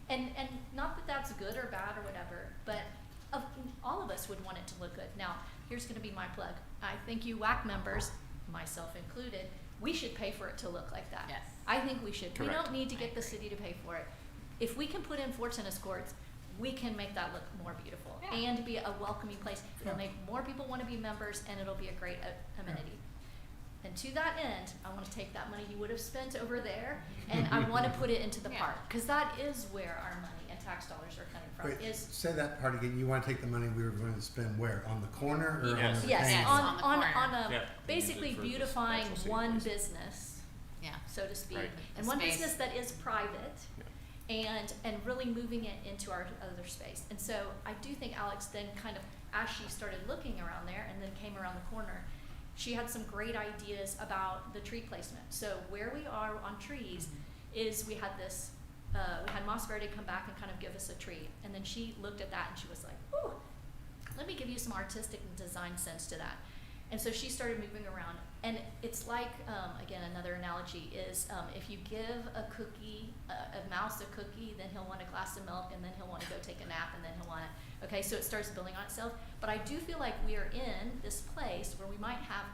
And not that that's good or bad or whatever, but all of us would want it to look good. Now, here's going to be my plug. I think you WAC members, myself included, we should pay for it to look like that. Yes. I think we should. Correct. We don't need to get the city to pay for it. If we can put in 4 tennis courts, we can make that look more beautiful and be a welcoming place. It'll make more people want to be members, and it'll be a great amenity. And to that end, I want to take that money you would have spent over there, and I want to put it into the park, because that is where our money and tax dollars are coming from. Wait, Is say that part again. You want to take the money we were going to spend where? On the corner or Yes. on the yes, retaining on wall? the corner. on a Yeah. basically Use it for beautifying actual city one places. business, Yeah. so to speak, Right. and The one space. business that is private, and really moving it into our other space. And so I do think Alex then kind of, as she started looking around there and then came around the corner, she had some great ideas about the tree placement. So where we are on trees is we had this, we had Moss Verde come back and kind of give us a tree, and then she looked at that and she was like, ooh, let me give you some artistic and design sense to that. And so she started moving around, and it's like, again, another analogy is if you give a cookie, a mouse a cookie, then he'll want a glass of milk, and then he'll want to go take a nap, and then he'll want it. Okay, so it starts building on itself. But I do feel like we are in this place where we might have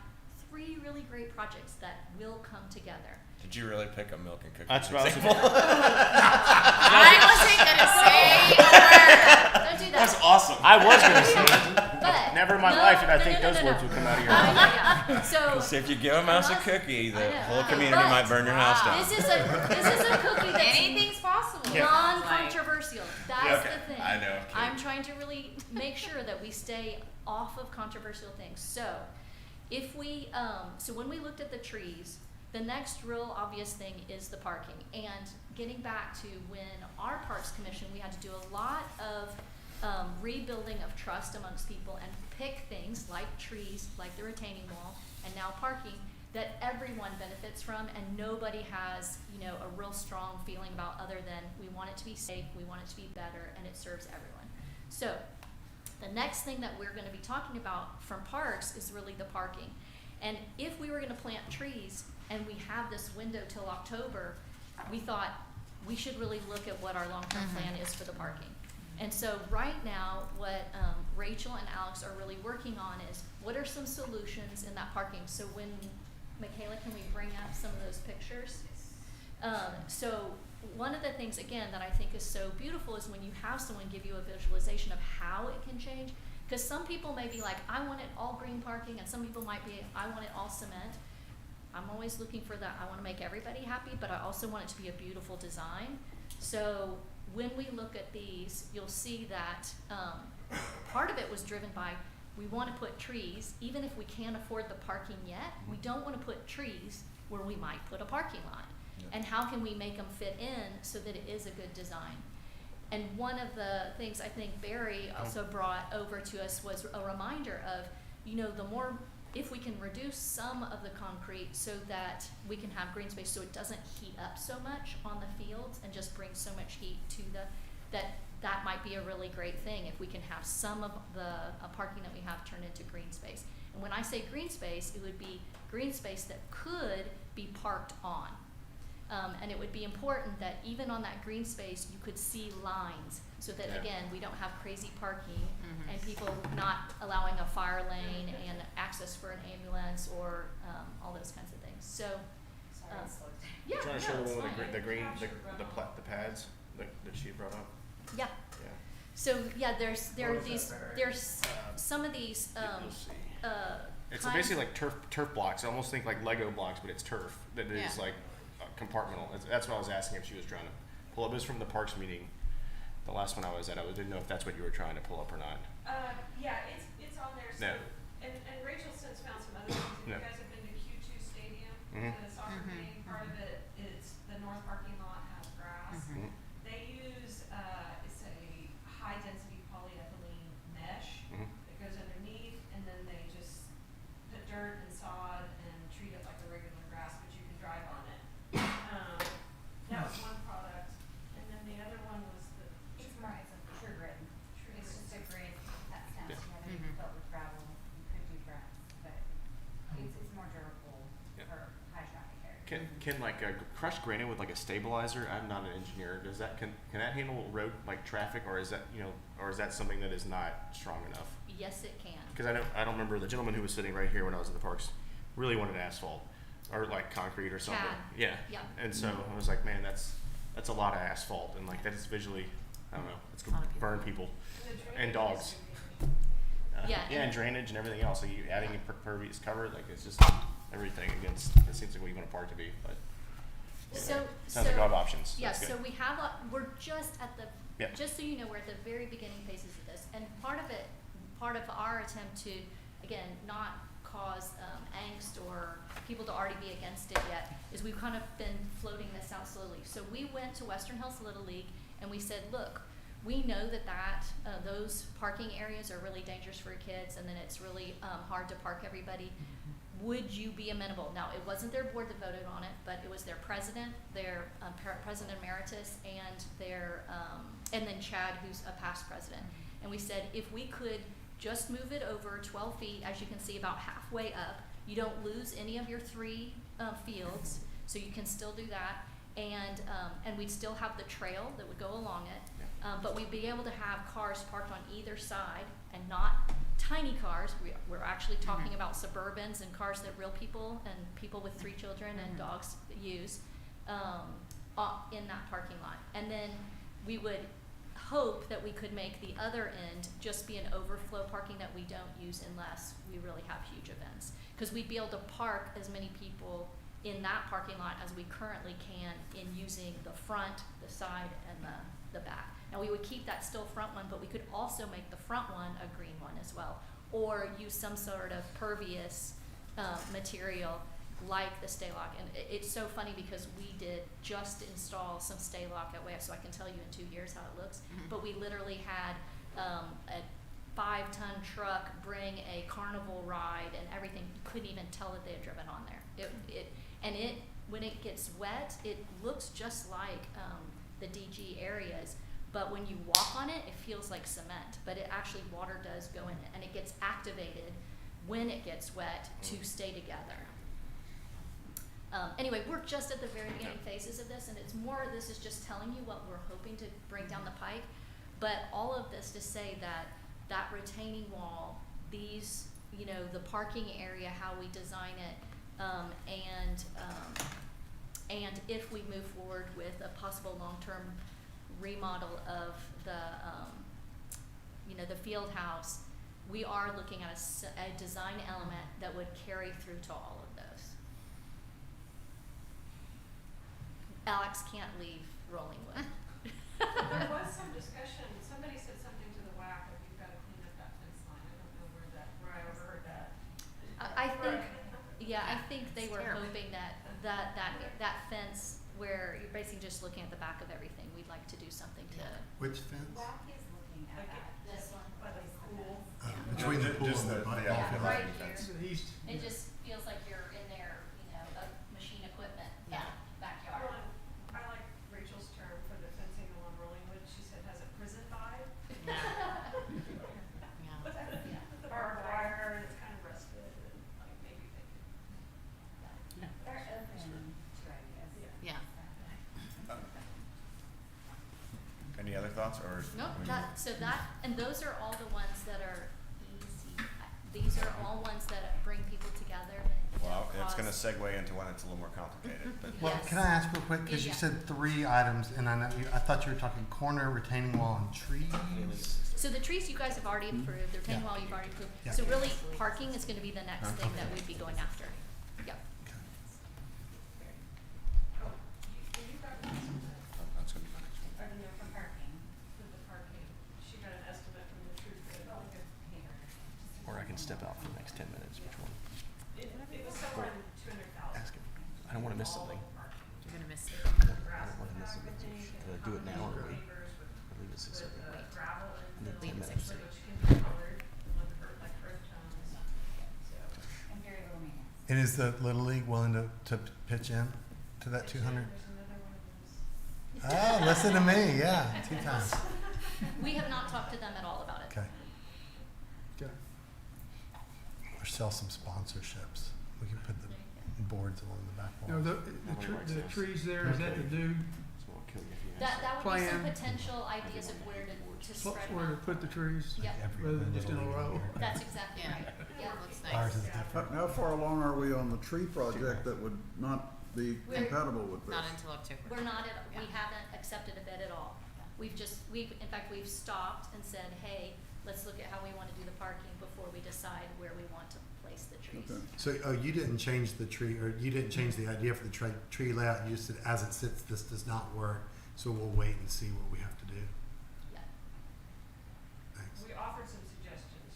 3 really great projects that will come together. Did you really pick a milk and cookies? That's what I was example? I wasn't gonna say a word. Don't do that. That's awesome. I was going to say it. But Never in my no, life did I no, think no, those no, words no. would come out of your Yeah, mouth. yeah. So So if you give a mouse a cookie, the whole community But- might burn your house down. this is a cookie that's Anything's possible. non-controversial. That's Yeah, okay. the thing. I know, okay. I'm trying to really make sure that we stay off of controversial things. So if we, so when we looked at the trees, the next real obvious thing is the parking. And getting back to when our Parks Commission, we had to do a lot of rebuilding of trust amongst people and pick things like trees, like the retaining wall, and now parking that everyone benefits from, and nobody has, you know, a real strong feeling about other than we want it to be safe, we want it to be better, and it serves everyone. So the next thing that we're going to be talking about from parks is really the parking. And if we were going to plant trees and we have this window till October, we thought we should really look at what our long-term plan is for the parking. And so right now, what Rachel and Alex are really working on is what are some solutions in that parking. So when, Michaela, can we bring up some of those pictures? So one of the things, again, that I think is so beautiful is when you have someone give you a visualization of how it can change. Because some people may be like, I want it all green parking, and some people might be, I want it all cement. I'm always looking for that. I want to make everybody happy, but I also want it to be a beautiful design. So when we look at these, you'll see that part of it was driven by, we want to put trees, even if we can't afford the parking yet, we don't want to put trees where we might put a parking lot. And how can we make them fit in so that it is a good design? And one of the things I think Barry also brought over to us was a reminder of, you know, the more, if we can reduce some of the concrete so that we can have green space so it doesn't heat up so much on the fields and just bring so much heat to that might be a really great thing if we can have some of the parking that we have turned into green space. And when I say green space, it would be green space that could be parked on. And it would be important that even on that green space, you could see lines, so that, Yeah. again, we don't have crazy parking and people not allowing a fire lane and access for an ambulance or, all those kinds of things. So, yeah, Trying to no, show the it's one with fine. the green, the pads that she brought up. Yeah. Yeah. So, yeah, there are What is these, that, Barry? there's some of these, You'll see. It's kinds- basically like turf blocks. I almost think like Lego blocks, but it's turf that is Yeah. like compartmental. That's what I was asking if she was trying to pull up. It was from the Parks meeting, the last one I was at. I didn't know if that's what you were trying to pull up or not. Yeah, it's on there, so, No. and Rachel since found some other things, if No. you guys have been to Q2 Stadium, Mhm. the soccer game, part of it, it's, the north parking lot has grass. Mhm. They use, it's a high-density polyethylene mesh Mhm. that goes underneath, and then they just put dirt and sod and treat it like a regular grass, but you can drive on it. That was one product, and then the other one was the. It's more, it's a true grid. It's just a grid that stands Yeah. together, Mhm. built with gravel, you could do grass, but it's more durable Yeah. for high traffic areas. Can like a crushed granite with like a stabilizer? I'm not an engineer. Does that can that handle road like traffic, or is that or is that something that is not strong enough? yes, it can. Because I don't remember the gentleman who was sitting right here when I was at the parks really wanted asphalt or like concrete or something. Chad. Yeah. Yeah. And so I was like, man, that's a lot of asphalt, and like that is visually, I don't know, it's A lot gonna of burn people And the and drainage dogs. is- Yeah, Yeah, and and- drainage and everything else. So you adding a pervious cover, like it's just everything against. It seems like what you want a park to be, but So, sounds like a lot of options. Yeah, That's so good. we have we're just at the, Yeah. just so you know, we're at the very beginning phases of this. And part of our attempt to, again, not cause angst or people to already be against it yet, is we've kind of been floating this out slowly. So we went to Western Hills Little League and we said, look, we know that those parking areas are really dangerous for kids, and then it's really hard to park everybody. Would you be amenable? Now, it wasn't their board that voted on it, but it was their president, their president emeritus, and and then Chad, who's a past president. And we said, if we could just move it over 12 feet, as you can see, about halfway up, you don't lose any of your 3 fields, so you can still do that. And we'd still have the trail that would go along it. But we'd be able to have cars parked on either side, and not tiny cars. We're actually talking about Suburbans and cars that real people and people with 3 children and dogs use in that parking lot. And then we would hope that we could make the other end just be an overflow parking that we don't use unless we really have huge events. Because we'd be able to park as many people in that parking lot as we currently can in using the front, the side, and the back. Now, we would keep that still front one, but we could also make the front one a green one as well, or use some sort of pervious material like the stay lock. And it's so funny because we did just install some stay lock at WAF, so I can tell you in 2 years how it looks. But we literally had a 5-ton truck bring a carnival ride and everything. You couldn't even tell that they had driven on there. When it gets wet, it looks just like the DG areas, but when you walk on it, it feels like cement. But it actually, water does go in it, and it gets activated when it gets wet to stay together. Anyway, we're just at the very beginning phases of this, and this is just telling you what we're hoping to bring down the pike. But all of this to say that retaining wall, these, the parking area, how we design it, and if we move forward with a possible long-term remodel of the field house, we are looking at a design element that would carry through to all of those. Alex can't leave Rollingwood. There was some discussion, somebody said something to the WAC that you've got to clean up that fence line. I don't know where I overheard that. I think they were terrible. hoping that fence where you're basically just looking at the back of everything, we'd like to do something to. Which fence? WAC is looking at that. This one. By the pool. Between the pool Just and the the ball Yeah, field. right fence. here. East. It just feels like you're in there, machine equipment, backyard. Well, I like Rachel's term for the fencing along Rollingwood. She said has a prison vibe. Yeah. The barbed wire, and it's kind of rusted, and like maybe they could. They're open to ideas. Yeah. thoughts, or? No, and those are all the ones that are easy. These are all ones that bring people together. And Well, don't it's gonna cause- segue into one that's a little more complicated, but. Well, Yes. can I ask real quick, because you Yeah. said 3 items, and I thought you were talking corner, retaining wall, and trees. So the trees you guys have already approved, the retaining Yeah. wall you've already approved. Yeah. So really, parking is gonna be the next thing that we'd be going after. Yep. That's gonna be my next one. Or the for parking. With the parking, she got an estimate from the truth bid. Or I can step out for the next 10 minutes, which one? It was somewhere in 200,000. Ask him. I don't wanna miss something. You're gonna miss it. I don't wanna miss something. Do it now or wait? Or leave it 6 With seconds. the gravel I and need the 10 leaves, minutes. which can be colored, like earth tones. So, And very little maintenance. And is the Little League willing to pitch in to that 200? there's another one of those. Oh, listen to me, yeah, 2 times. We have not talked to them at all about it. Okay. Or sell some sponsorships. We could put the boards along the back No, wall. the trees there, is that to do, So I'll kill you if you That would be some Plan. potential ideas of where to spread them where to out. put the trees, Yep, rather than just in a Little League row? here. that's exactly Yeah. right. Yeah, Yep. it looks Ours nice. is different. How far along are we on the tree project that would not be We're- compatible with this? Not until October. We're not at, we Yeah. haven't accepted a bid at all. In fact, we've stopped and said, hey, let's look at how we wanna do the parking before we decide where we want to place the trees. Okay. So, you didn't change the tree, or you didn't change the idea for the tree layout, you just said, as it sits, this does not work, so we'll wait and see what we have to do. Yeah. Thanks. We offered some suggestions,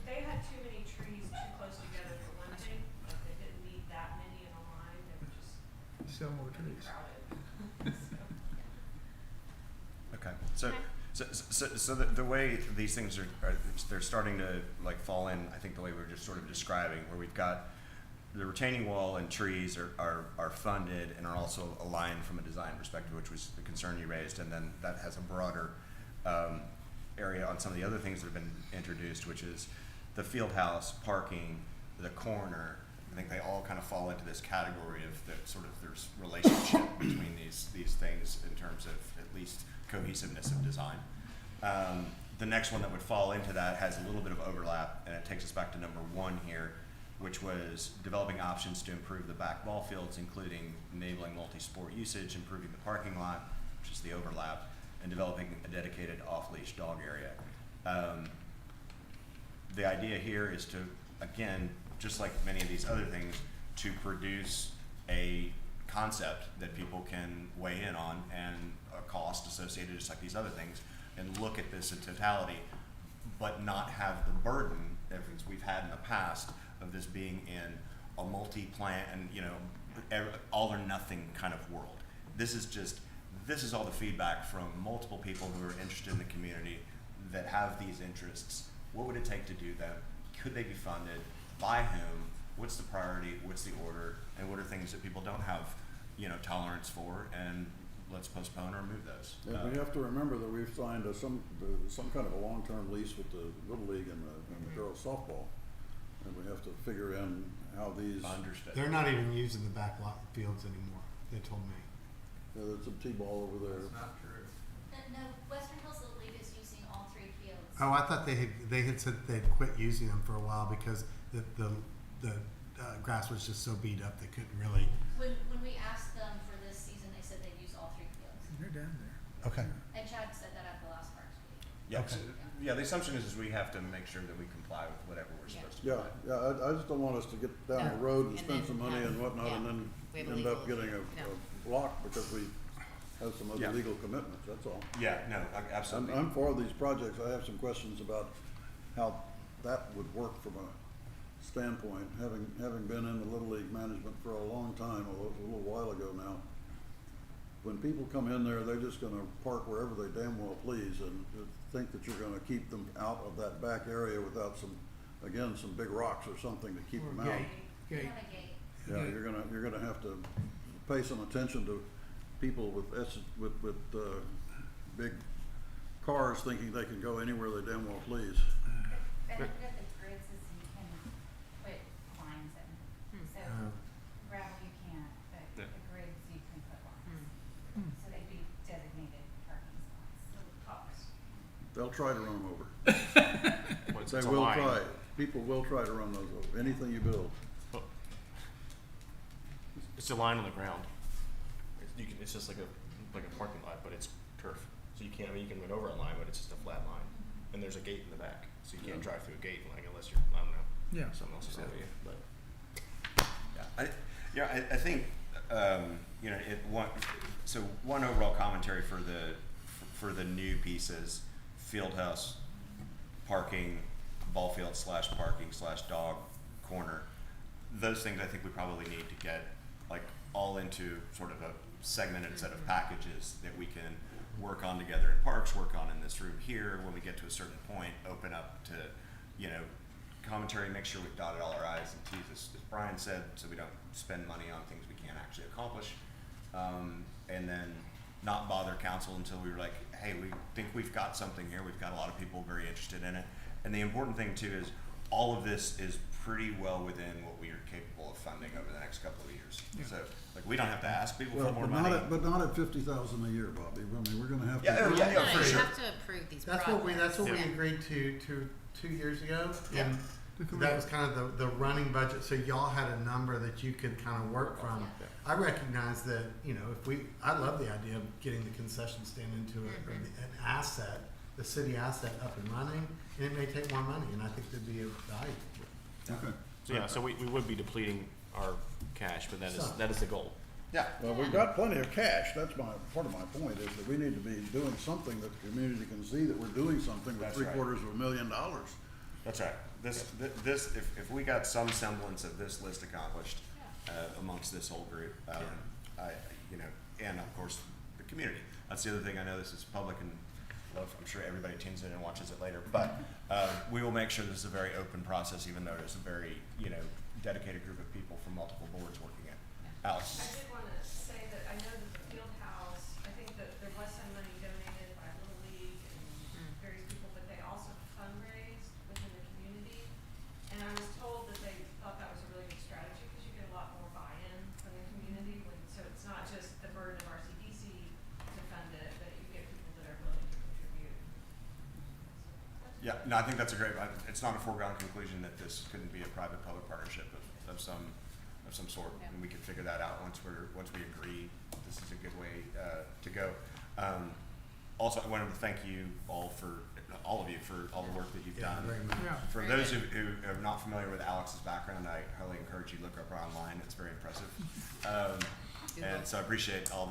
they had too many trees too close together for one thing, like they didn't need that many in a line, they were just Sell more trees. crowded. Okay, so the way these things are, they're starting to like fall in, I think the way we were just sort of describing, where we've got the retaining wall and trees are funded and are also aligned from a design perspective, which was the concern you raised, and then that has a broader area on some of the other things that have been introduced, which is the field house, parking, the corner. I think they all kind of fall into this category of that sort of there's relationship between these things in terms of at least cohesiveness of design. The next one that would fall into that has a little bit of overlap, and it takes us back to number 1 here, which was developing options to improve the back ball fields, including enabling multi-sport usage, improving the parking lot, which is the overlap, and developing a dedicated off-leash dog area. The idea here is to, again, just like many of these other things, to produce a concept that people can weigh in on and a cost associated just like these other things, and look at this in totality, but not have the burden that we've had in the past of this being in a multi-plan and, you know, all or nothing kind of world. This is all the feedback from multiple people who are interested in the community that have these interests. What would it take to do them? Could they be funded? By whom? What's the priority? What's the order? And what are things that people don't have, you know, tolerance for? And let's postpone or remove those. And we have to remember that we've signed some kind of a long-term lease with the Little League and the girls softball. And we have to figure in how these, Understood. They're not even using the back lot fields anymore, they told me. there's some T-ball over there. not true. No, Western Hills Little League is using all 3 fields. Oh, I thought they had said they'd quit using them for a while because the grass was just so beat up they couldn't really. When we asked them for this season, they said they'd use all 3 fields. They're down there. Okay. And Chad said that at the last Parks meeting. Yeah, Okay. yeah, the assumption is we have to make sure that we comply with whatever we're supposed to. Yeah, comply. I just don't want us to get down the No. road and And spend then some money have- and whatnot, yeah. and then We have a end legal up getting issue. No. a block because we have some other Yeah. legal commitments, that's all. Yeah, no, absolutely. I'm for these projects. I have some questions about how that would work from a standpoint, having been in the Little League management for a long time, a little while ago now. When people come in there, they're just gonna park wherever they damn well please, and to think that you're gonna keep them out of that back area without some big rocks or something to keep Or them a out. gate. We Gate. have a gate. Yeah, you're gonna have to pay some attention to people with big cars thinking they can go anywhere they damn well please. Benefit of the grids is you can put lines in. So gravel you can't, but Yeah. the grids you can put lines. Hmm. So they'd be designated parking spots. they'll try to run them over. Well, it's They a will line. try. People will try to run those over, anything you build. It's a line on the ground. It's just like a parking lot, but it's turf. So you can't, I mean, you can run over a line, but it's just a flat line. And there's a gate in the back, so you can't drive through a gate, like, unless you're, I don't know. Yeah. Something else is wrong with you, but. I think, you know, one overall commentary for the new pieces, field house, parking, ball field / parking / dog corner. Those things I think we probably need to get like all into sort of a segmented set of packages that we can work on together in parks, work on in this room here. When we get to a certain point, open up to, you know, commentary, make sure we've dotted all our I's and T's, as Brian said, so we don't spend money on things we can't actually accomplish. And then not bother council until we were like, hey, we think we've got something here. We've got a lot of people very interested in it. And the important thing too is all of this is pretty well within what we are capable of funding over the next couple of years. Yeah. So like we don't have to ask people Well, for more but money. but not at 50,000 a year, Bobby. I mean, we're gonna have to. Yeah, oh, yeah, No, for you sure. have to approve these That's projects. what we Yeah. agreed to 2 years ago, Yeah. and that was kind of the running budget, so y'all had a number that you could kind of work from. Yeah. I recognize that, you know, I love the idea of getting the concession stand into an asset, the city asset up and running, and it may take more money, and I think there'd be a value. Okay. So yeah, so we would be depleting our cash, but So- that is the goal. Yeah. Well, we've got plenty of cash. That's part of my point is that we need to be doing something that the community can see that we're doing something with That's right. $750,000. That's right. This, if we got some semblance of this list accomplished, amongst this whole group, you know, and of course, the community. That's the other thing. I know this is public and I'm sure everybody tunes in and watches it later, but, we will make sure this is a very open process, even though there's a very, you know, dedicated group of people from multiple boards working it. Alex? I did wanna say that I know that the field house, I think that there was some money donated by Little League and various people, but they also fundraised within the community. And I was told that they thought that was a really good strategy, cause you get a lot more buy-in from the community so it's not just the burden of RCDC to fund it, but you get people that are willing to contribute. Yeah, no, I think that's a great, it's not a foregone conclusion that this couldn't be a private-public partnership of some sort. Yeah. And we can figure that out once we agree this is a good way, to go. Also, I wanted to thank you all of you for all the work that you've done. Very much. Yeah. For Very those good. who are not familiar with Alex's background, I highly encourage you to look her up online. It's very impressive. Good And luck. so I appreciate all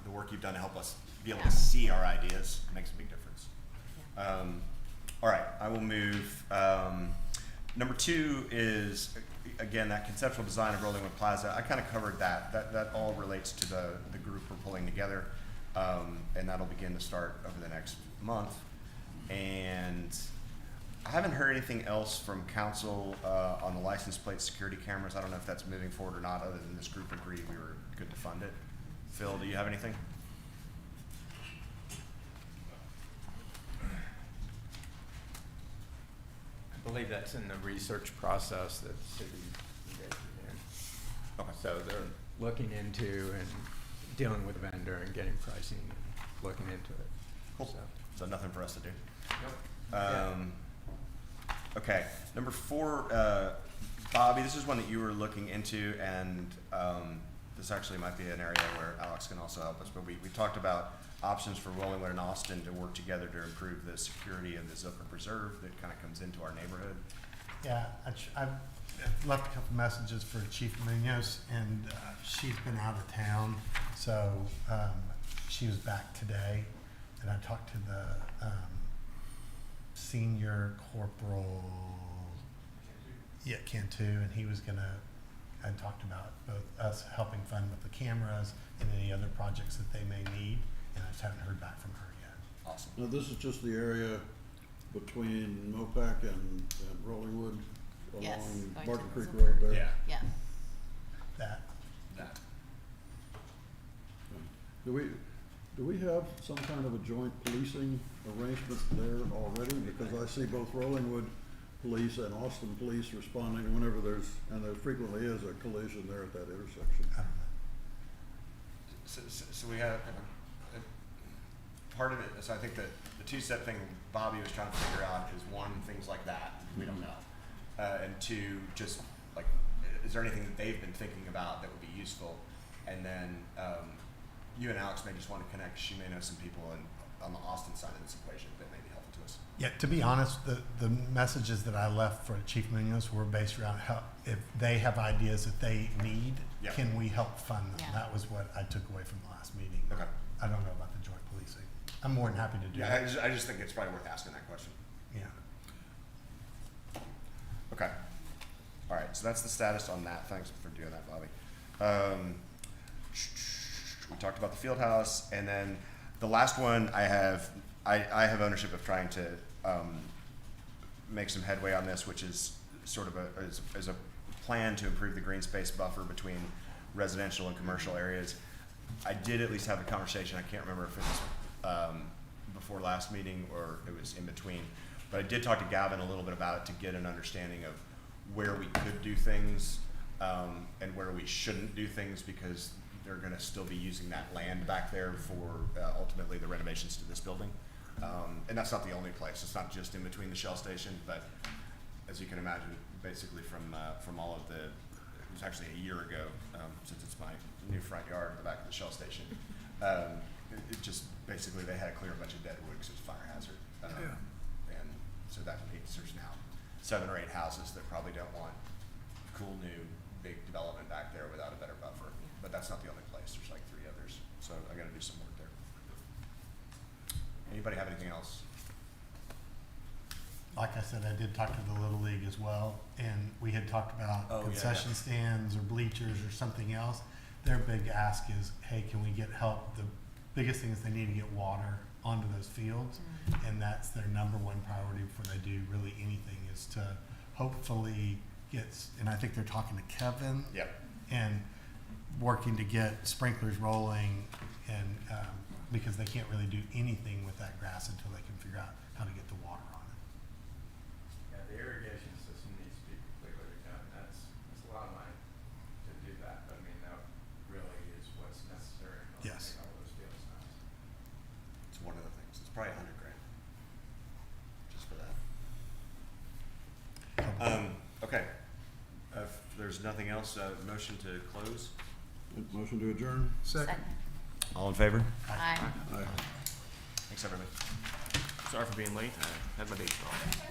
the work you've done to help us be able to see our ideas. It makes a big difference. All right, I will move. Number 2 is, again, that conceptual design of Rollingwood Plaza. I kind of covered that. That all relates to the group we're pulling together. And that'll begin to start over the next month. And I haven't heard anything else from council on the license plate security cameras. I don't know if that's moving forward or not, other than this group agreed we were good to fund it. Phil, do you have anything? I believe that's in the research process that the city engaged in. Okay. So they're looking into and dealing with the vendor and getting pricing and looking into it. Cool. So nothing for us to do. Nope. Okay, number 4, Bobby, this is one that you were looking into, and this actually might be an area where Alex can also help us, but we talked about options for Rollingwood and Austin to work together to improve the security of the Zilker Preserve that kind of comes into our neighborhood. Yeah, I've left a couple messages for Chief Munoz, and she's been out of town, so she was back today, and I talked to the senior corporal, Cantu, and he was I talked about both us helping fund with the cameras and any other projects that they may need, and I just haven't heard back from her yet. Awesome. Now, this is just the area between Mopac and Rollingwood Yes, along going Barton to Creek Zilker. Road there. Yeah. That. Do we have some kind of a joint policing arrangement there already? Because I see both Rollingwood Police and Austin Police responding whenever there frequently is a collision there at that intersection. So we have, part of it, so I think that the two-step thing Bobby was trying to figure out is one, things like that, we don't know. And two, just like, is there anything that they've been thinking about that would be useful? And then, you and Alex may just want to connect, she may know some people on the Austin side of this equation that may be helpful to us. Yeah, to be honest, the messages that I left for Chief Munoz were based around how, if they have ideas that they need, Yeah. can we help fund them? Yeah. That was what I took away from the last meeting. Okay. I don't know about the joint policing. I'm more than happy to do Yeah, that. I just think it's probably worth asking that question. Yeah. Okay. All right, so that's the status on that. Thanks for doing that, Bobby. We talked about the field house, and then the last one I have ownership of trying to make some headway on this, which is sort of as a plan to improve the green space buffer between residential and commercial areas. I did at least have a conversation. I can't remember if it was before last meeting or it was in between, but I did talk to Gavin a little bit about it to get an understanding of where we could do things and where we shouldn't do things, because they're going to still be using that land back there for ultimately the renovations to this building. And that's not the only place. It's not just in between the Shell station, but as you can imagine, basically from all of the, it was actually a year ago, since it's my new front yard in the back of the Shell station. It just basically they had to clear a bunch of dead wood because it was a fire hazard. And so that means there's now 7 or 8 houses that probably don't want cool new big development back there without a better buffer. But that's not the only place. There's like 3 others. So I got to do some work there. Anybody have anything else? Like I said, I did talk to the Little League as well, and we had talked about Oh, yeah, concession yeah. stands or bleachers or something else. Their big ask is, hey, can we get help? The biggest thing is they need to get water onto those fields, and that's their number one priority before they do really anything, is to hopefully get, and I think they're talking to Kevin. Yep. And working to get sprinklers rolling, and because they can't really do anything with that grass until they can figure out how to get the water on it. Yeah, the irrigation system needs to be completely redone. That's a lot of money to do that, but I mean, that really is what's necessary in order to Yes. make all those fields nice. It's one of the things. It's probably $100,000 just for that. Okay. If there's nothing else, motion to close. Motion to adjourn? Second. All in favor? Aye. Aye. Thanks, everybody. Sorry for being late. I had my day off.